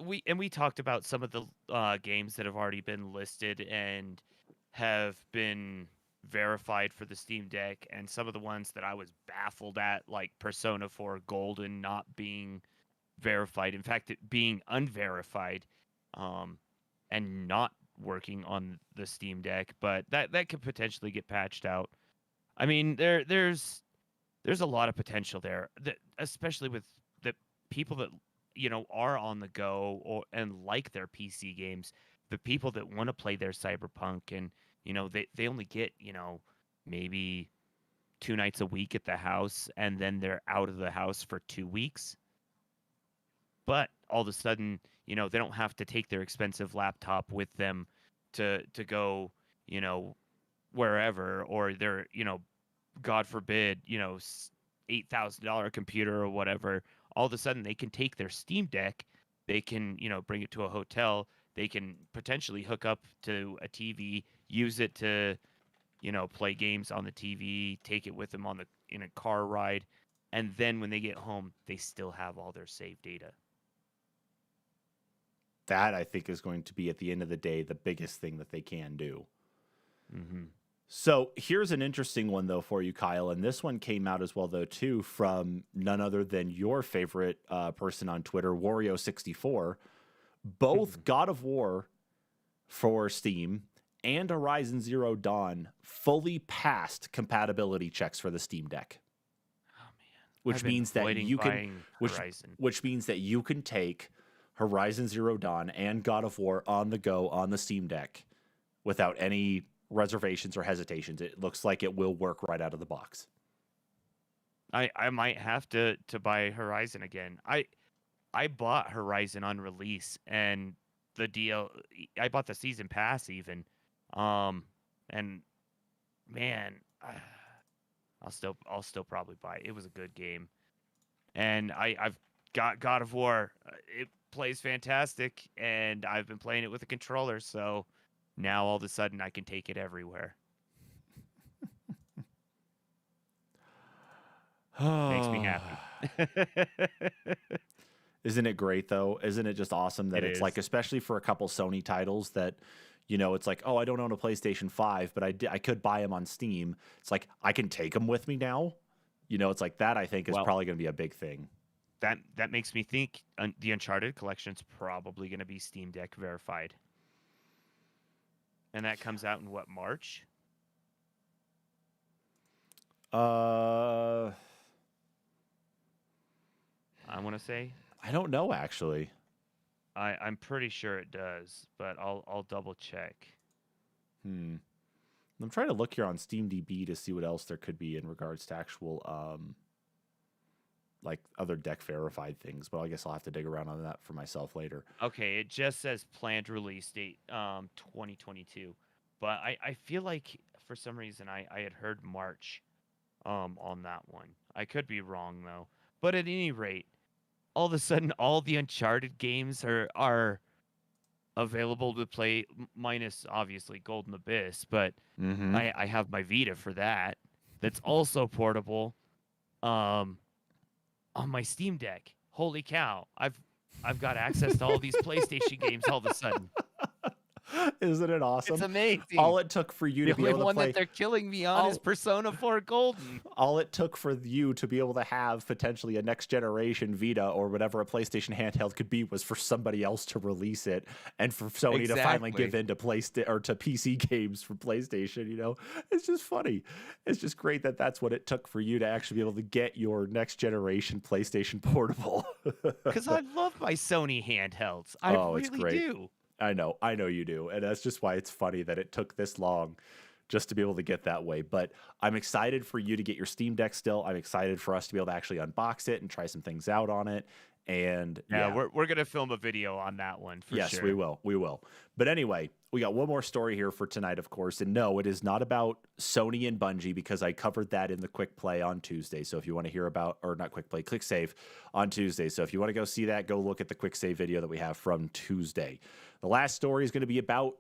we talked about some of the games that have already been listed and have been verified for the Steam Deck, and some of the ones that I was baffled at, like Persona 4 Golden not being verified. In fact, it being unverified, um, and not working on the Steam Deck. But that could potentially get patched out. I mean, there's a lot of potential there, that, especially with the people that are on the go and like their PC games, the people that want to play their Cyberpunk, and they only get maybe 2 nights a week at the house, and then they're out of the house for 2 weeks. But all of a sudden, they don't have to take their expensive laptop with them to go, you know, wherever, or their, God forbid, $8,000 computer or whatever. All of a sudden, they can take their Steam Deck, they can, bring it to a hotel, they can potentially hook up to a TV, use it to, play games on the TV, take it with them in a car ride, and then when they get home, they still have all their save data. That, I think, is going to be, at the end of the day, the biggest thing that they can do. Mm-hmm. So here's an interesting one, though, for you, Kyle. And this one came out as well, though, too, from none other than your favorite person on Twitter, Wario64. Both God of War for Steam and Horizon Zero Dawn fully passed compatibility checks for the Steam Deck. Oh, man. Which means that you can, which means that you can take Horizon Zero Dawn and God of War on the go on the Steam Deck without any reservations or hesitations. It looks like it will work right out of the box. I might have to buy Horizon again. I bought Horizon on release, and I bought the season pass even. And man, I'll still probably buy it. It was a good game. And I've got God of War. It plays fantastic, and I've been playing it with a controller, so now all of a sudden I can take it everywhere. Makes me happy. Isn't it great, though? Isn't it just awesome that it's like, especially for a couple Sony titles that, it's like, oh, I don't own a PlayStation 5, but I could buy them on Steam. It's like, I can take them with me now. It's like that, I think, is probably going to be a big thing. That makes me think the Uncharted collection's probably going to be Steam Deck verified. And that comes out in what, March? I want to say. I don't know, actually. I'm pretty sure it does, but I'll double check. I'm trying to look here on SteamDB to see what else there could be in regards to actual like other deck verified things, but I guess I'll have to dig around on that for myself later. Okay, it just says planned release date 2022, but I feel like for some reason I had heard March on that one. I could be wrong though, but at any rate, all of a sudden all the Uncharted games are available to play, minus obviously Golden Abyss, but I have my Vita for that. That's also portable. On my Steam Deck. Holy cow. I've got access to all these PlayStation games all of a sudden. Isn't it awesome? It's amazing. All it took for you to be able to play... The only one that they're killing me on is Persona 4 Golden. All it took for you to be able to have potentially a next-generation Vita or whatever a PlayStation handheld could be was for somebody else to release it, and for Sony to finally give in to to PC games for PlayStation, It's just funny. It's just great that that's what it took for you to actually be able to get your next-generation PlayStation Portable. Because I love my Sony handhelds. I really do. I know you do. And that's just why it's funny that it took this long just to be able to get that way. But I'm excited for you to get your Steam Deck still. I'm excited for us to be able to actually unbox it and try some things out on it. And we're going to film a video on that one for sure. Yes, we will. But anyway, we got one more story here for tonight, of course. And no, it is not about Sony and Bungie, because I covered that in the Quick Play on Tuesday. So if you want to hear about, or not Quick Play, Click Save on Tuesday. So if you want to go see that, go look at the Quick Save video that we have from Tuesday. The last story is going to be about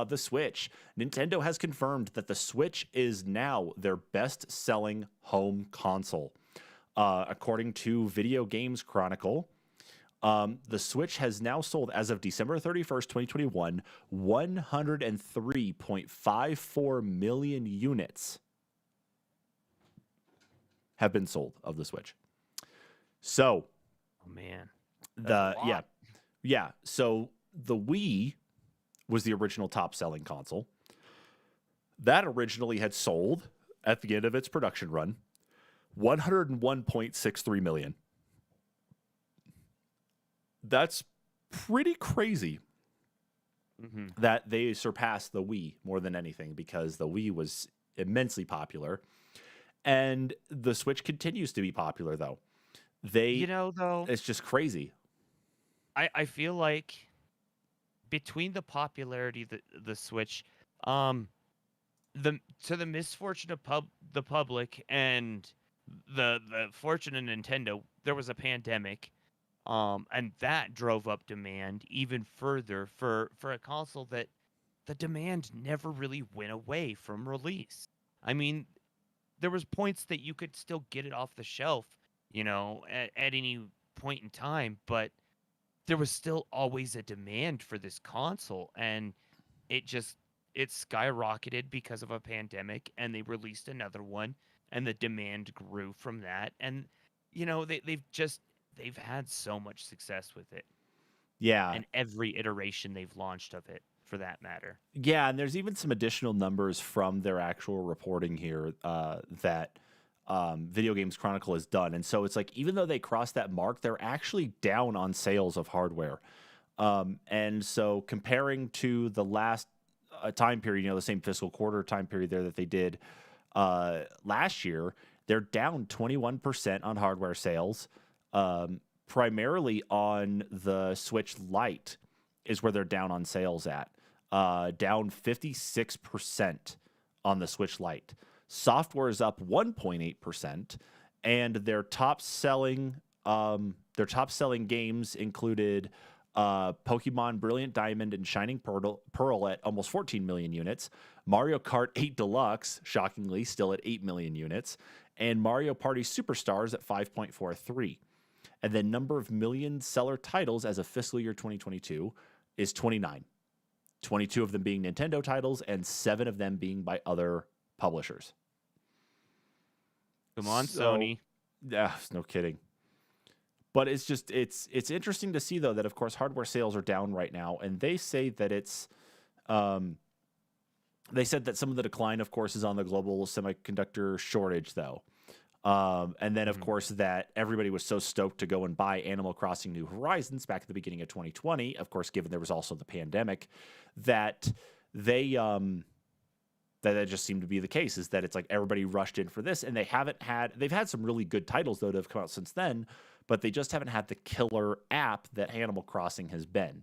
the Switch. Nintendo has confirmed that the Switch is now their best-selling home console. According to Video Games Chronicle, the Switch has now sold, as of December 31st, 2021, 103.54 million units have been sold of the Switch. So, so the Wii was the original top-selling console. That originally had sold, at the end of its production run, 101.63 million. That's pretty crazy that they surpassed the Wii more than anything, because the Wii was immensely popular, and the Switch continues to be popular, though. It's just crazy. I feel like between the popularity of the Switch, to the misfortune of the public and the fortune of Nintendo, there was a pandemic. And that drove up demand even further for a console that the demand never really went away from release. I mean, there was points that you could still get it off the shelf, at any point in time, but there was still always a demand for this console, and it just it skyrocketed because of a pandemic, and they released another one, and the demand grew from that, and they've had so much success with it, Yeah. and every iteration they've launched of it, for that matter. Yeah, and there's even some additional numbers from their actual reporting here that Video Games Chronicle has done. And so it's like, even though they crossed that mark, they're actually down on sales of hardware. And so comparing to the last time period, the same fiscal quarter time period there that they did last year, they're down 21% on hardware sales, primarily on the Switch Lite is where they're down on sales at. Down 56% on the Switch Lite. Software is up 1.8%, and their top selling games included Pokemon Brilliant Diamond and Shining Pearl at almost 14 million units, Mario Kart 8 Deluxe, shockingly, still at 8 million units, and Mario Party Superstars at 5.43. And the number of million seller titles as of fiscal year 2022 is 29. 22 of them being Nintendo titles and 7 of them being by other publishers. Come on, Sony. Yeah, no kidding. But it's interesting to see, though, that of course hardware sales are down right now, and they say that it's they said that some of the decline, of course, is on the global semiconductor shortage, though. And then, of course, that everybody was so stoked to go and buy Animal Crossing New Horizons back at the beginning of 2020, of course, given there was also the pandemic, that that just seemed to be the case, is that it's like everybody rushed in for this, and they've had some really good titles, though, that have come out since then, but they just haven't had the killer app that Animal Crossing has been.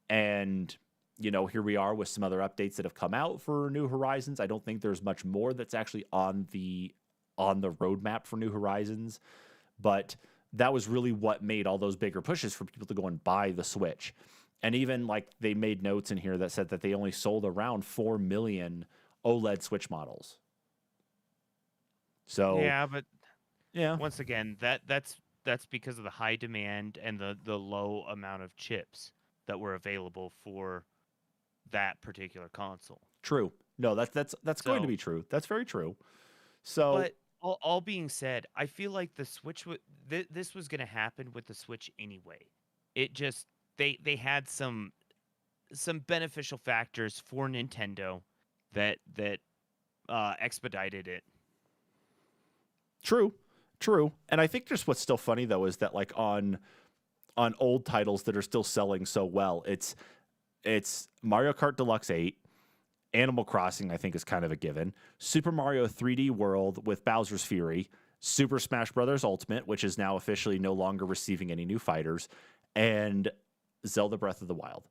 And, here we are with some other updates that have come out for New Horizons. I don't think there's much more that's actually on the roadmap for New Horizons, but that was really what made all those bigger pushes for people to go and buy the Switch. And even like they made notes in here that said that they only sold around 4 million OLED Switch models. So Yeah, but yeah, once again, that's because of the high demand and the low amount of chips that were available for that particular console. true. No, that's going to So, be true. That's very true. So but all being said, I feel like the Switch this was going to happen with the Switch anyway. It just they had some beneficial factors for Nintendo that expedited it. true. And I think just what's still funny though is that like on old titles that are still selling so well, it's Mario Kart Deluxe 8, Animal Crossing, I think, is kind of a given. Super Mario 3D World with Bowser's Fury, Super Smash Bros. Ultimate, which is now officially no longer receiving any new fighters, and Zelda Breath of the Wild.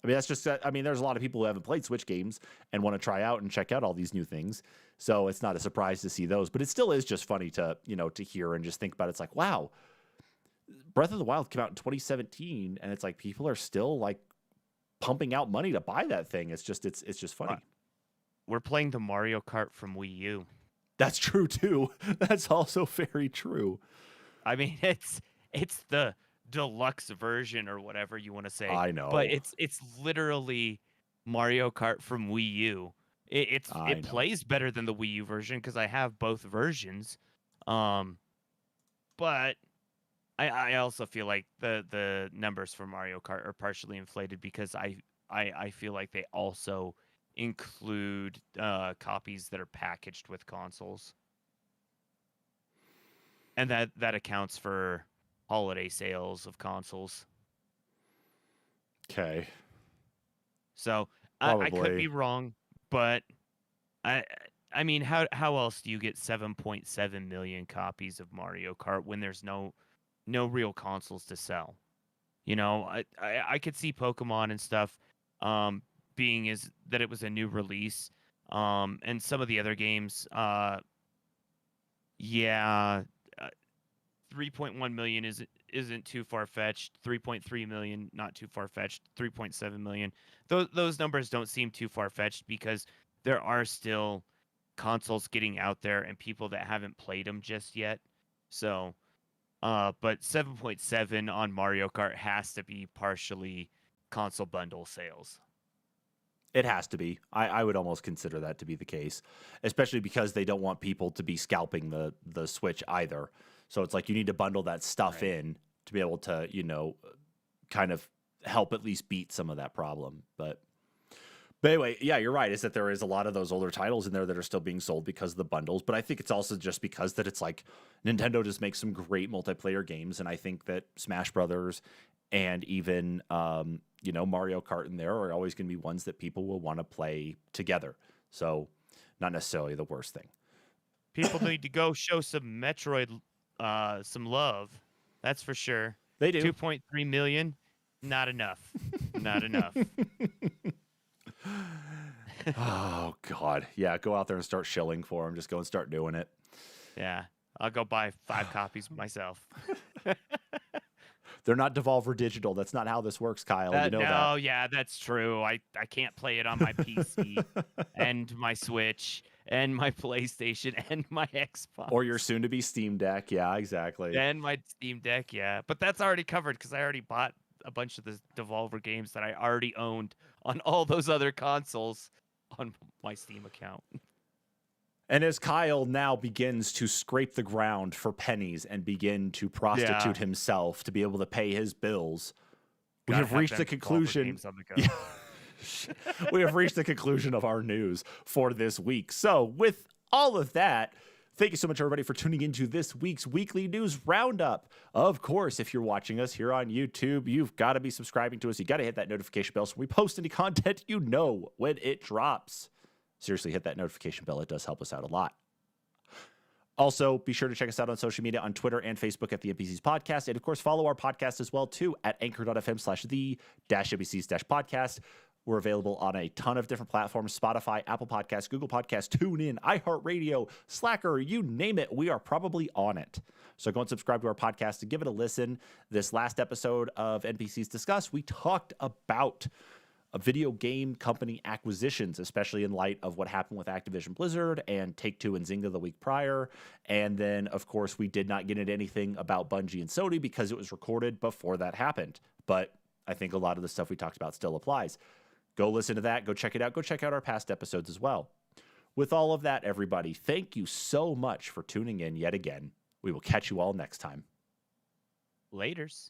I mean, there's a lot of people who haven't played Switch games and want to try out and check out all these new things. So it's not a surprise to see those, but it still is just funny to hear and just think about it. It's like, wow, Breath of the Wild came out in 2017, and it's like people are still like pumping out money to buy that thing. It's just funny. We're playing the Mario Kart from Wii U. That's true too. That's also very true. I mean, it's the deluxe version or whatever you want to say. I know, but it's literally Mario Kart from Wii U. It plays better than the Wii U version because I have both versions. But I also feel like the numbers for Mario Kart are partially inflated because I feel like they also include copies that are packaged with consoles, and that accounts for holiday sales of consoles. Okay. So I could be wrong, but I mean, how else do you get 7.7 million copies of Mario Kart when there's no real consoles to sell? I could see Pokemon and stuff being is that it was a new release, and some of the other games Yeah, 3.1 million isn't too far fetched. 3.3 million not too far fetched. 3.7 million. Those numbers don't seem too far fetched because there are still consoles getting out there and people that haven't played them just yet. So, but 7.7 on Mario Kart has to be partially console bundle sales. It has to be. I would almost consider that to be the case, especially because they don't want people to be scalping the Switch either. So it's like you need to bundle that stuff Right. in to be able to, kind of help at least beat some of that problem. But anyway, yeah, you're right. Is that there is a lot of those older titles in there that are still being sold because of the bundles. But I think it's also just because that it's like Nintendo just makes some great multiplayer games, and I think that Smash Brothers and even Mario Kart in there are always going to be ones that people will want to play together. So not necessarily the worst thing. People need to go show some Metroid some love. That's for sure. They do. 2.3 million, not enough. Not enough. Oh God, yeah. Go out there and start shilling for them. Just go and start doing it. Yeah, I'll go buy 5 copies myself. They're not Devolver Digital. That's not how this works, Kyle. You know that. No, yeah, that's true. I can't play it on my PC and my Switch and my PlayStation and my Xbox. Or your soon-to-be Steam Deck. Yeah, exactly. And my Steam Deck, yeah. But that's already covered because I already bought a bunch of the Devolver games that I already owned on all those other consoles on my Steam account. And as Kyle now begins to scrape the ground for pennies and begin to prostitute himself to be able to pay his bills, we have reached the conclusion. We have reached the conclusion of our news for this week. So with all of that, thank you so much, everybody, for tuning into this week's weekly news roundup. Of course, if you're watching us here on YouTube, you've got to be subscribing to us. You got to hit that notification bell so when we post any content, you know when it drops. Seriously, hit that notification bell. It does help us out a lot. Also, be sure to check us out on social media on Twitter and Facebook at the NPCs Podcast. And of course, follow our podcast as well, too, at anchor.fm/the-NPCs-podcast. We're available on a ton of different platforms: Spotify, Apple Podcasts, Google Podcasts, TuneIn, iHeartRadio, Slacker, you name it. We are probably on it. So go and subscribe to our podcast and give it a listen. This last episode of NPCs Discuss, we talked about video game company acquisitions, especially in light of what happened with Activision Blizzard and Take-Two and Zynga the week prior. And then, of course, we did not get into anything about Bungie and Sony because it was recorded before that happened. But I think a lot of the stuff we talked about still applies. Go listen to that. Go check it out. Go check out our past episodes as well. With all of that, everybody, thank you so much for tuning in yet again. We will catch you all next time. Laters.